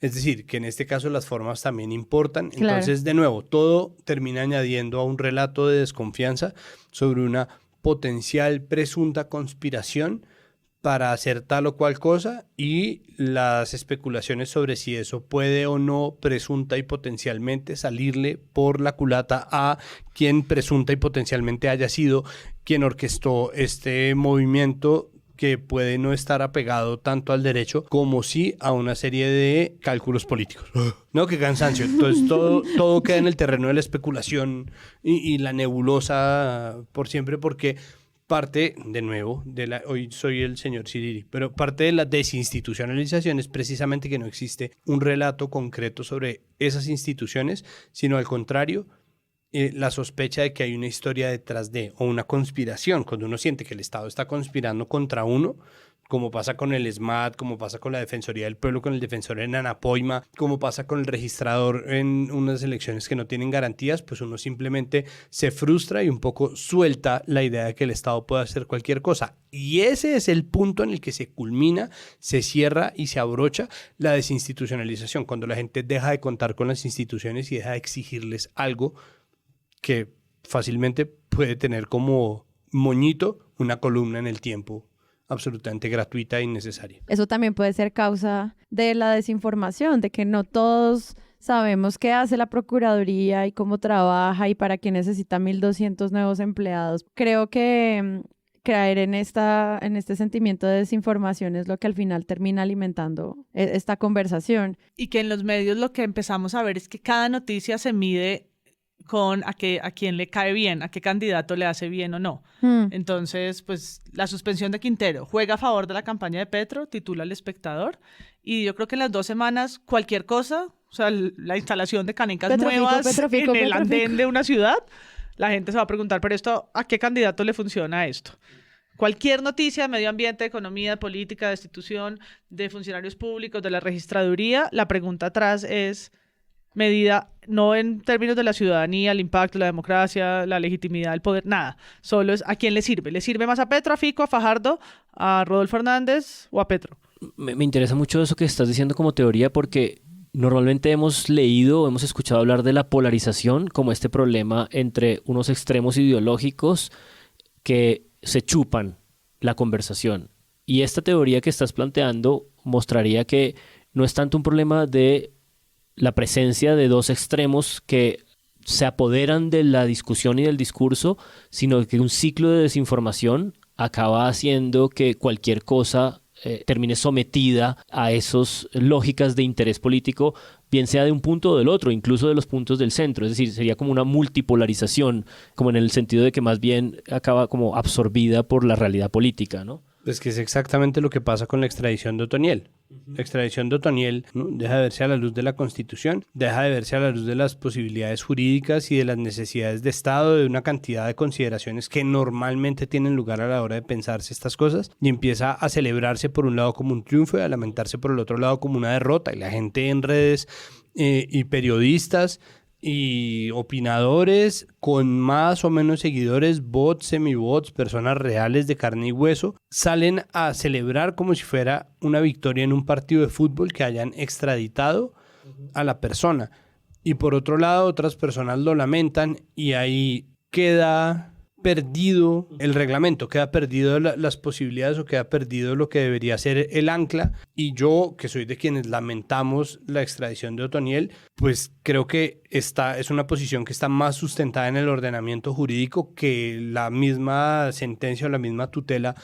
Es decir, que en este caso las formas también importan.
Claro.
Entonces, de nuevo, todo termina añadiendo a un relato de desconfianza sobre una potencial presunta conspiración para hacer tal o cual cosa, y las especulaciones sobre si eso puede o no presunta y potencialmente salirle por la culata a quien presunta y potencialmente haya sido quien orquestó este movimiento, que puede no estar apegado tanto al derecho como sí a una serie de cálculos políticos. No, qué cansancio. Entonces todo queda en el terreno de la especulación y la nebulosa por siempre, porque parte, de nuevo, hoy soy el señor Siriri, pero parte de la desinstitucionalización es precisamente que no existe un relato concreto sobre esas instituciones, sino al contrario, la sospecha de que hay una historia detrás de, o una conspiración, cuando uno siente que el Estado está conspirando contra uno, como pasa con el SMAT, como pasa con la Defensoría del Pueblo, con el defensor en Anapoima, como pasa con el registrador en unas elecciones que no tienen garantías, pues uno simplemente se frustra y un poco suelta la idea de que el Estado puede hacer cualquier cosa. Y ese es el punto en el que se culmina, se cierra y se abrocha la desinstitucionalización, cuando la gente deja de contar con las instituciones y deja de exigirles algo que fácilmente puede tener como moñito una columna en el tiempo absolutamente gratuita e innecesaria.
Eso también puede ser causa de la desinformación, de que no todos sabemos qué hace la Procuraduría y cómo trabaja y para qué necesita 1.200 nuevos empleados. Creo que caer en este sentimiento de desinformación es lo que al final termina alimentando esta conversación.
Y que en los medios lo que empezamos a ver es que cada noticia se mide con a quién le cae bien, a qué candidato le hace bien o no. Entonces, pues la suspensión de Quintero juega a favor de la campaña de Petro, titula El Espectador, y yo creo que en las 2 semanas cualquier cosa, o sea, la instalación de canecas nuevas en el andén de una ciudad, la gente se va a preguntar, pero esto, ¿a qué candidato le funciona esto? Cualquier noticia de medio ambiente, de economía, de política, de institución, de funcionarios públicos, de la registraduría, la pregunta atrás es medida no en términos de la ciudadanía, el impacto, la democracia, la legitimidad, el poder, nada. Solo es a quién le sirve. ¿Le sirve más a Petro, a Fico, a Fajardo, a Rodolfo Hernández o a Petro?
Me interesa mucho eso que estás diciendo como teoría, porque normalmente hemos leído, hemos escuchado hablar de la polarización como este problema entre unos extremos ideológicos que se chupan la conversación. Y esta teoría que estás planteando mostraría que no es tanto un problema de la presencia de 2 extremos que se apoderan de la discusión y del discurso, sino que un ciclo de desinformación acaba haciendo que cualquier cosa termine sometida a esas lógicas de interés político, bien sea de un punto o del otro, incluso de los puntos del centro. Es decir, sería como una multipolarización, como en el sentido de que más bien acaba como absorbida por la realidad política, ¿no?
Es que es exactamente lo que pasa con la extradición de Otoniel. La extradición de Otoniel, ¿no?, deja de verse a la luz de la Constitución, deja de verse a la luz de las posibilidades jurídicas y de las necesidades de Estado, de una cantidad de consideraciones que normalmente tienen lugar a la hora de pensarse estas cosas, y empieza a celebrarse por un lado como un triunfo y a lamentarse por el otro lado como una derrota. Y la gente en redes y periodistas y opinadores con más o menos seguidores, bots, semibots, personas reales de carne y hueso, salen a celebrar como si fuera una victoria en un partido de fútbol que hayan extraditado a la persona. Y por otro lado, otras personas lo lamentan y ahí queda perdido el reglamento, queda perdido las posibilidades, o queda perdido lo que debería ser el ancla. Y yo, que soy de quienes lamentamos la extradición de Otoniel, pues creo que esta es una posición que está más sustentada en el ordenamiento jurídico que la misma sentencia o la misma tutela,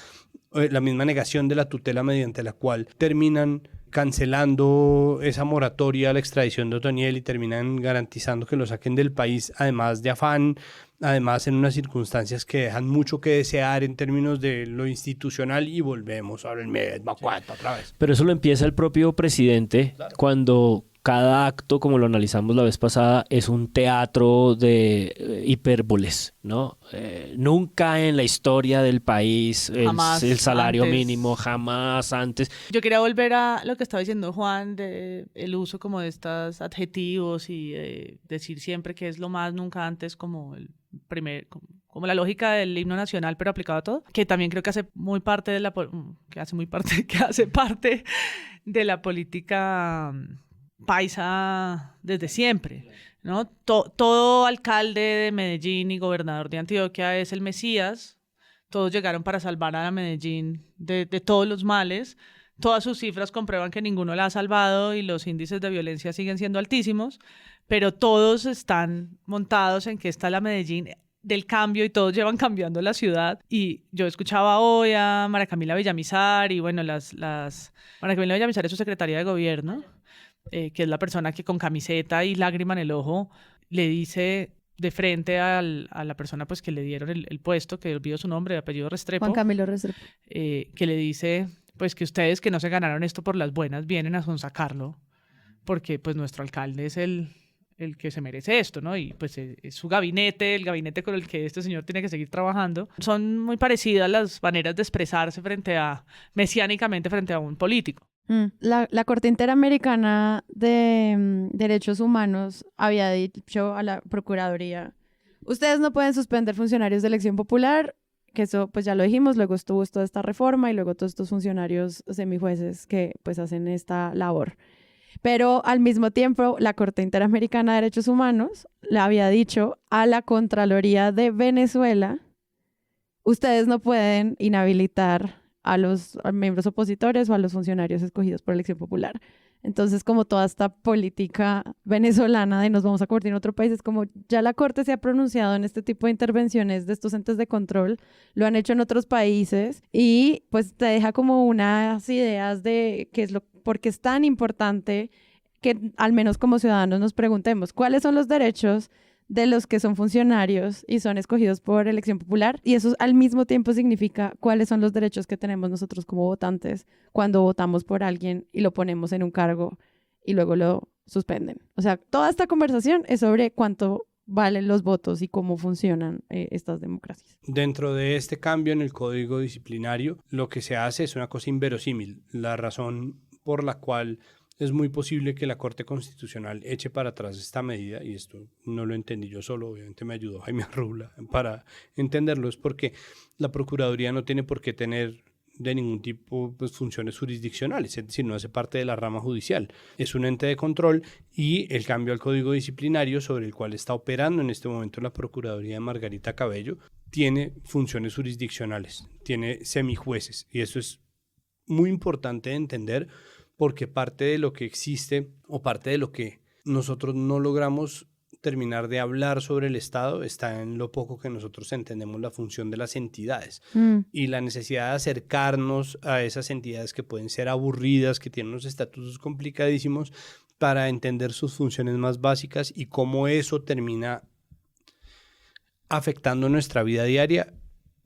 la misma negación de la tutela mediante la cual terminan cancelando esa moratoria a la extradición de Otoniel y terminan garantizando que lo saquen del país, además de afán, además en unas circunstancias que dejan mucho que desear en términos de lo institucional, y volvemos ahora el mismo cuento otra vez.
Pero eso lo empieza el propio presidente, claro, cuando cada acto, como lo analizamos la vez pasada, es un teatro de hipérboles, ¿no? Nunca en la historia del país el salario
antes.
mínimo, jamás antes.
Yo quería volver a lo que estaba diciendo Juan, de el uso como de estos adjetivos y decir siempre que es lo más, nunca antes, como el primer, como la lógica del himno nacional, pero aplicado a todo, que también creo que hace muy parte de la que hace parte de la política paisa desde siempre, ¿no? Todo alcalde de Medellín y gobernador de Antioquia es el Mesías. Todos llegaron para salvar a Medellín de todos los males. Todas sus cifras comprueban que ninguno la ha salvado y los índices de violencia siguen siendo altísimos, pero todos están montados en que está la Medellín del cambio y todos llevan cambiando la ciudad. Y yo escuchaba hoy a María Camila Villamizar y bueno, María Camila Villamizar es su secretaria de gobierno, que es la persona que con camiseta y lágrima en el ojo le dice de frente a la persona pues que le dieron el puesto, que olvidó su nombre, el apellido Restrepo.
Juan Camilo Restrepo.
Que le dice pues que ustedes que no se ganaron esto por las buenas vienen a sonsacarlo porque pues nuestro alcalde es el que se merece esto, ¿no? Y pues es su gabinete, el gabinete con el que este señor tiene que seguir trabajando. Son muy parecidas las maneras de expresarse mesiánicamente frente a un político.
La Corte Interamericana de Derechos Humanos había dicho a la Procuraduría, ustedes no pueden suspender funcionarios de elección popular, que eso pues ya lo dijimos, luego estuvo toda esta reforma y luego todos estos funcionarios semijueces que pues hacen esta labor. Pero al mismo tiempo, la Corte Interamericana de Derechos Humanos le había dicho a la Contraloría de Venezuela, ustedes no pueden inhabilitar a los miembros opositores o a los funcionarios escogidos por elección popular. Entonces, como toda esta política venezolana de nos vamos a convertir en otro país, es como ya la Corte se ha pronunciado en este tipo de intervenciones de estos entes de control, lo han hecho en otros países y pues te deja como unas ideas de por qué es tan importante que al menos como ciudadanos nos preguntemos cuáles son los derechos de los que son funcionarios y son escogidos por elección popular, y eso al mismo tiempo significa cuáles son los derechos que tenemos nosotros como votantes cuando votamos por alguien y lo ponemos en un cargo y luego lo suspenden. O sea, toda esta conversación es sobre cuánto valen los votos y cómo funcionan estas democracias.
Dentro de este cambio en el código disciplinario, lo que se hace es una cosa inverosímil. La razón por la cual es muy posible que la Corte Constitucional eche para atrás esta medida, y esto no lo entendí yo solo, obviamente me ayudó Jaime Arrubla para entenderlo, es porque la Procuraduría no tiene por qué tener de ningún tipo pues, funciones jurisdiccionales, es decir, no hace parte de la rama judicial. Es un ente de control y el cambio al Código Disciplinario sobre el cual está operando en este momento la Procuraduría de Margarita Cabello tiene funciones jurisdiccionales, tiene semijueces, y eso es muy importante de entender porque parte de lo que existe o parte de lo que nosotros no logramos terminar de hablar sobre el Estado está en lo poco que nosotros entendemos la función de las entidades y la necesidad de acercarnos a esas entidades que pueden ser aburridas, que tienen unos estatutos complicadísimos, para entender sus funciones más básicas y cómo eso termina afectando nuestra vida diaria,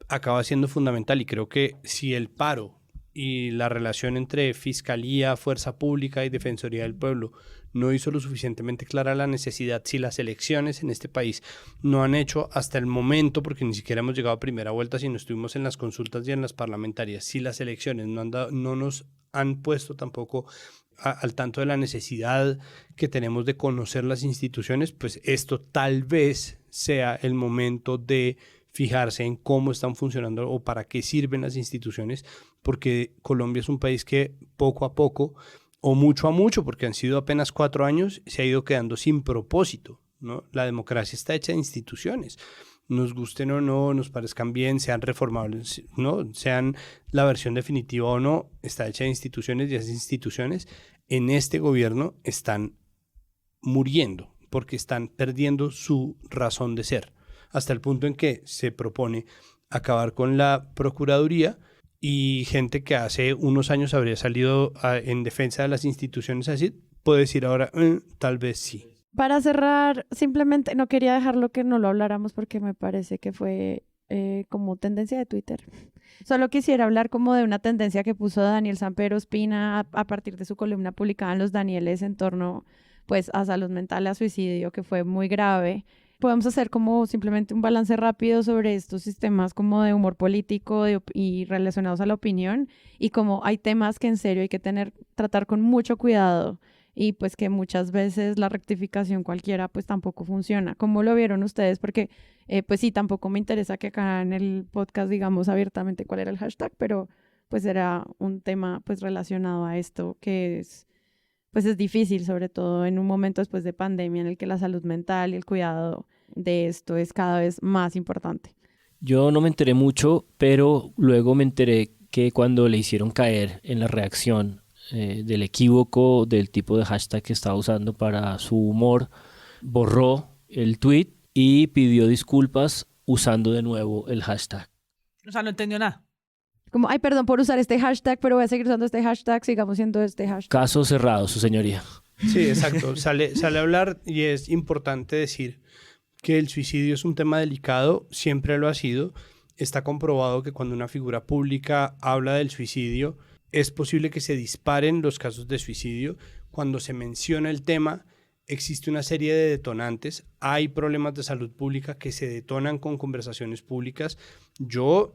acaba siendo fundamental. Y creo que si el paro y la relación entre Fiscalía, Fuerza Pública y Defensoría del Pueblo no hizo lo suficientemente clara la necesidad, si las elecciones en este país no han hecho hasta el momento, porque ni siquiera hemos llegado a primera vuelta, sino estuvimos en las consultas y en las parlamentarias, si las elecciones no nos han puesto tampoco al tanto de la necesidad que tenemos de conocer las instituciones, pues esto tal vez sea el momento de fijarse en cómo están funcionando o para qué sirven las instituciones, porque Colombia es un país que poco a poco, o mucho a mucho, porque han sido apenas 4 años, se ha ido quedando sin propósito, ¿no? La democracia está hecha de instituciones, nos gusten o no, nos parezcan bien, sean reformables, ¿no? Sean la versión definitiva o no, está hecha de instituciones, y esas instituciones en este gobierno están muriendo, porque están perdiendo su razón de ser, hasta el punto en que se propone acabar con la Procuraduría, y gente que hace unos años habría salido en defensa de las instituciones así, puede decir ahora, tal vez sí.
Para cerrar, simplemente no quería dejarlo que no lo habláramos porque me parece que fue como tendencia de Twitter. Solo quisiera hablar como de una tendencia que puso Daniel Samper Ospina a partir de su columna publicada en Los Danieles en torno pues a salud mental, a suicidio, que fue muy grave. Podemos hacer como simplemente un balance rápido sobre estos sistemas como de humor político y relacionados a la opinión, y como hay temas que en serio hay que tratar con mucho cuidado y pues que muchas veces la rectificación cualquiera pues tampoco funciona. ¿Cómo lo vieron ustedes? Porque pues sí, tampoco me interesa que acá en el podcast digamos abiertamente cuál era el hashtag, pero pues era un tema pues relacionado a esto que es pues es difícil, sobre todo en un momento después de pandemia en el que la salud mental y el cuidado de esto es cada vez más importante.
Yo no me enteré mucho, pero luego me enteré que cuando le hicieron caer en la reacción del equívoco del tipo de hashtag que estaba usando para su humor, borró el tweet y pidió disculpas usando de nuevo el hashtag.
O sea, no entendió nada.
Como, ay, perdón por usar este hashtag, pero voy a seguir usando este hashtag, sigamos siendo este hashtag.
Caso cerrado, su señoría.
Sí, exacto. Sale a hablar y es importante decir que el suicidio es un tema delicado, siempre lo ha sido. Está comprobado que cuando una figura pública habla del suicidio, es posible que se disparen los casos de suicidio. Cuando se menciona el tema, existe una serie de detonantes. Hay problemas de salud pública que se detonan con conversaciones públicas. Yo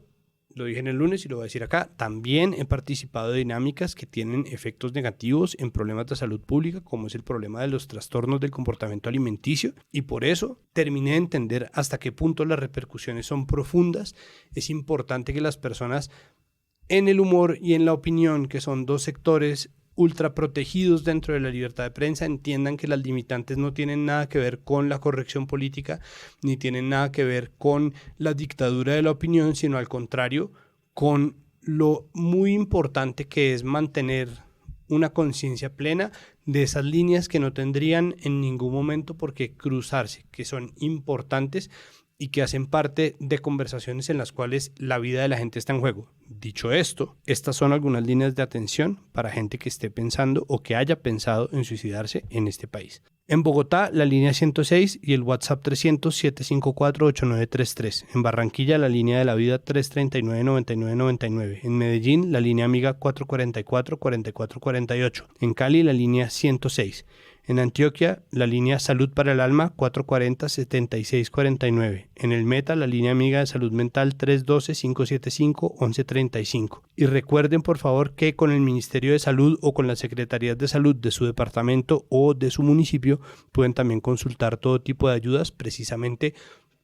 lo dije en el lunes y lo voy a decir acá, también he participado de dinámicas que tienen efectos negativos en problemas de salud pública, como es el problema de los trastornos del comportamiento alimenticio, y por eso terminé de entender hasta qué punto las repercusiones son profundas. Es importante que las personas en el humor y en la opinión, que son dos sectores ultra protegidos dentro de la libertad de prensa, entiendan que las limitantes no tienen nada que ver con la corrección política, ni tienen nada que ver con la dictadura de la opinión, sino al contrario, con lo muy importante que es mantener una conciencia plena de esas líneas que no tendrían en ningún momento por qué cruzarse, que son importantes y que hacen parte de conversaciones en las cuales la vida de la gente está en juego. Dicho esto, estas son algunas líneas de atención para gente que esté pensando o que haya pensado en suicidarse en este país. En Bogotá, la línea 106 y el WhatsApp 300-754-8933. En Barranquilla, la línea de la vida 339-9999. En Medellín, la línea amiga 444-4448. En Cali, la línea 106. En Antioquia, la línea Salud para el Alma 440-7649. En el Meta, la línea amiga de salud mental 312-575-1135. Y recuerden, por favor, que con el Ministerio de Salud o con las Secretarías de Salud de su departamento o de su municipio pueden también consultar todo tipo de ayudas precisamente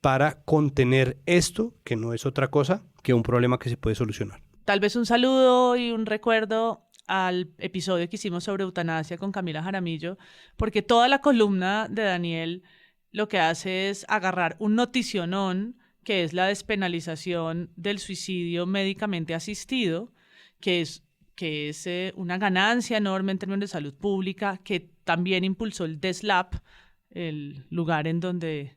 para contener esto, que no es otra cosa que un problema que se puede solucionar.
Tal vez un saludo y un recuerdo al episodio que hicimos sobre eutanasia con Camila Jaramillo, porque toda la columna de Daniel lo que hace es agarrar un noticionón, que es la despenalización del suicidio médicamente asistido, que es una ganancia enorme en términos de salud pública, que también impulsó el DESLAP, el lugar en donde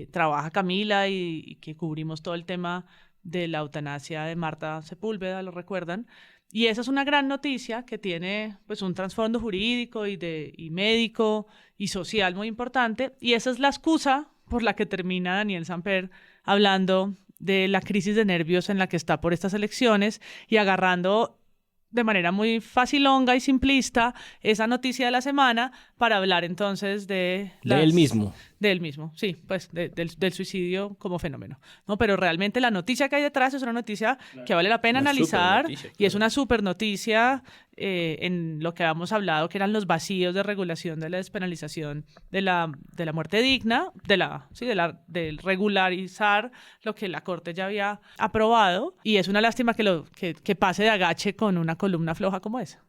trabaja Camila y que cubrimos todo el tema de la eutanasia de Marta Sepúlveda, ¿lo recuerdan? Y esa es una gran noticia que tiene pues un trasfondo jurídico y médico y social muy importante, y esa es la excusa por la que termina Daniel Samper hablando de la crisis de nervios en la que está por estas elecciones y agarrando de manera muy facilonga y simplista esa noticia de la semana para hablar entonces de
él mismo.
De él mismo, sí, pues del suicidio como fenómeno, ¿no? Pero realmente la noticia que hay detrás es una noticia que vale la pena analizar, y es una súper noticia en lo que habíamos hablado, que eran los vacíos de regulación de la despenalización de la muerte digna, del regularizar lo que la Corte ya había aprobado, y es una lástima que pase de agache con una columna floja como esa.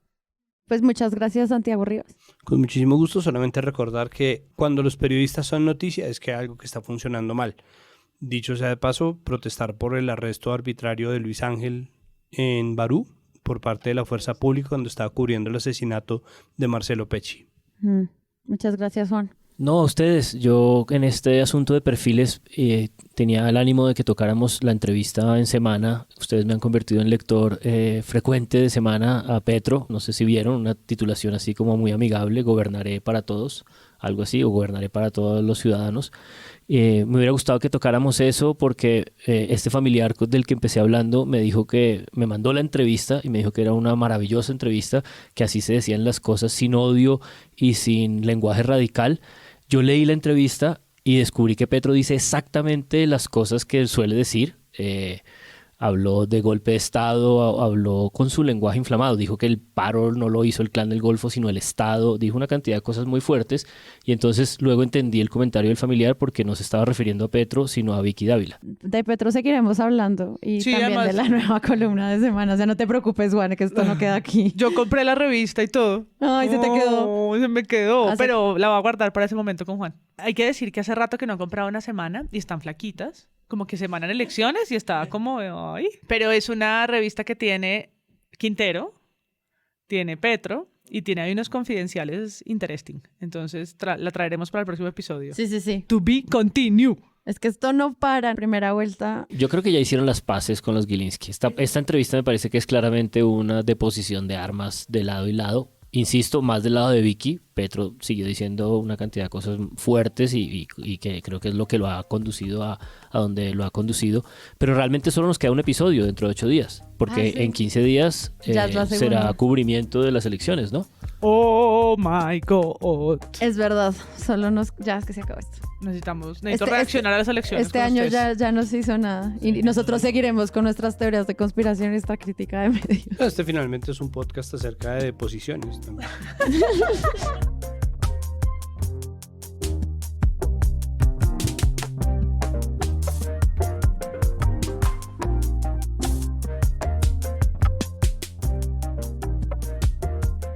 Pues muchas gracias, Santiago Rivas.
Con muchísimo gusto, solamente recordar que cuando los periodistas son noticia es que hay algo que está funcionando mal. Dicho sea de paso, protestar por el arresto arbitrario de Luis Ángel en Barú por parte de la fuerza pública cuando estaba cubriendo el asesinato de Marcelo Pecci.
Muchas gracias, Juan.
No, a ustedes. Yo en este asunto de perfiles tenía el ánimo de que tocáramos la entrevista en Semana. Ustedes me han convertido en lector frecuente de Semana a Petro. No sé si vieron una titulación así como muy amigable, Gobernaré para Todos. algo así, o gobernaré para todos los ciudadanos. Me hubiera gustado que tocáramos eso porque este familiar del que empecé hablando me dijo que me mandó la entrevista y me dijo que era una maravillosa entrevista, que así se decían las cosas sin odio y sin lenguaje radical. Yo leí la entrevista y descubrí que Petro dice exactamente las cosas que él suele decir. Habló de golpe de Estado, habló con su lenguaje inflamado, dijo que el paro no lo hizo el Clan del Golfo, sino el Estado, dijo una cantidad de cosas muy fuertes, y entonces luego entendí el comentario del familiar porque no se estaba refiriendo a Petro, sino a Vicky Dávila.
De Petro seguiremos hablando y
Sí,
también
además,
de la nueva columna de semana. O sea, no te preocupes, Juan, que esto no queda aquí.
Yo compré la revista y todo.
Ay, se te quedó.
Oh, se me quedó,
Hace-
pero la voy a guardar para ese momento con Juan. Hay que decir que hace rato que no he comprado una semana y están flaquitas. Como que semana en elecciones y estaba como, ay. Pero es una revista que tiene Quintero, tiene Petro y tiene ahí unos confidenciales interesting. Entonces la traeremos para el próximo episodio.
Sí, sí, sí.
To be continue.
Es que esto no para en primera vuelta.
Yo creo que ya hicieron las paces con los Gilinski. Esta entrevista me parece que es claramente una deposición de armas de lado y lado. Insisto, más del lado de Vicky. Petro siguió diciendo una cantidad de cosas fuertes y que creo que es lo que lo ha conducido a donde lo ha conducido. Pero realmente solo nos queda un episodio dentro de 8 días. Porque
Sí.
en 15 días
Ya es la
será
segunda.
cubrimiento de las elecciones, ¿no?
Oh my God.
Es verdad, solo nos... Ya es que se acabó esto.
Necesito reaccionar a las elecciones.
Este
con
año
ustedes.
ya no se hizo nada. Y nosotros seguiremos con nuestras teorías de conspiración y esta crítica de medios.
Este finalmente es un podcast acerca de posiciones también.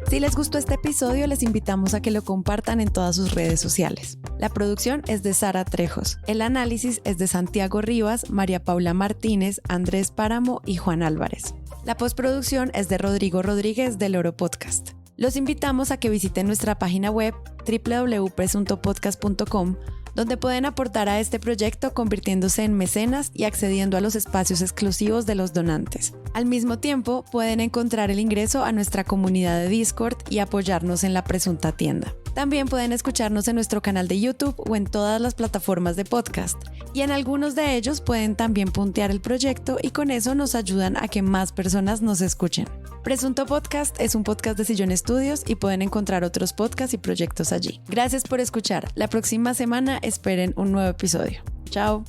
Si les gustó este episodio, les invitamos a que lo compartan en todas sus redes sociales. La producción es de Sara Trejos. El análisis es de Santiago Rivas, María Paula Martínez, Andrés Páramo y Juan Álvarez. La postproducción es de Rodrigo Rodríguez del Oro Podcast. Los invitamos a que visiten nuestra página web www.presuntopodcast.com, donde pueden aportar a este proyecto convirtiéndose en mecenas y accediendo a los espacios exclusivos de los donantes. Al mismo tiempo, pueden encontrar el ingreso a nuestra comunidad de Discord y apoyarnos en la presunta tienda. También pueden escucharnos en nuestro canal de YouTube o en todas las plataformas de podcast. Y en algunos de ellos pueden también puntear el proyecto y con eso nos ayudan a que más personas nos escuchen. Presunto Podcast es un podcast de Sillón Estudios y pueden encontrar otros podcasts y proyectos allí. Gracias por escuchar. La próxima semana esperen un nuevo episodio. Chao.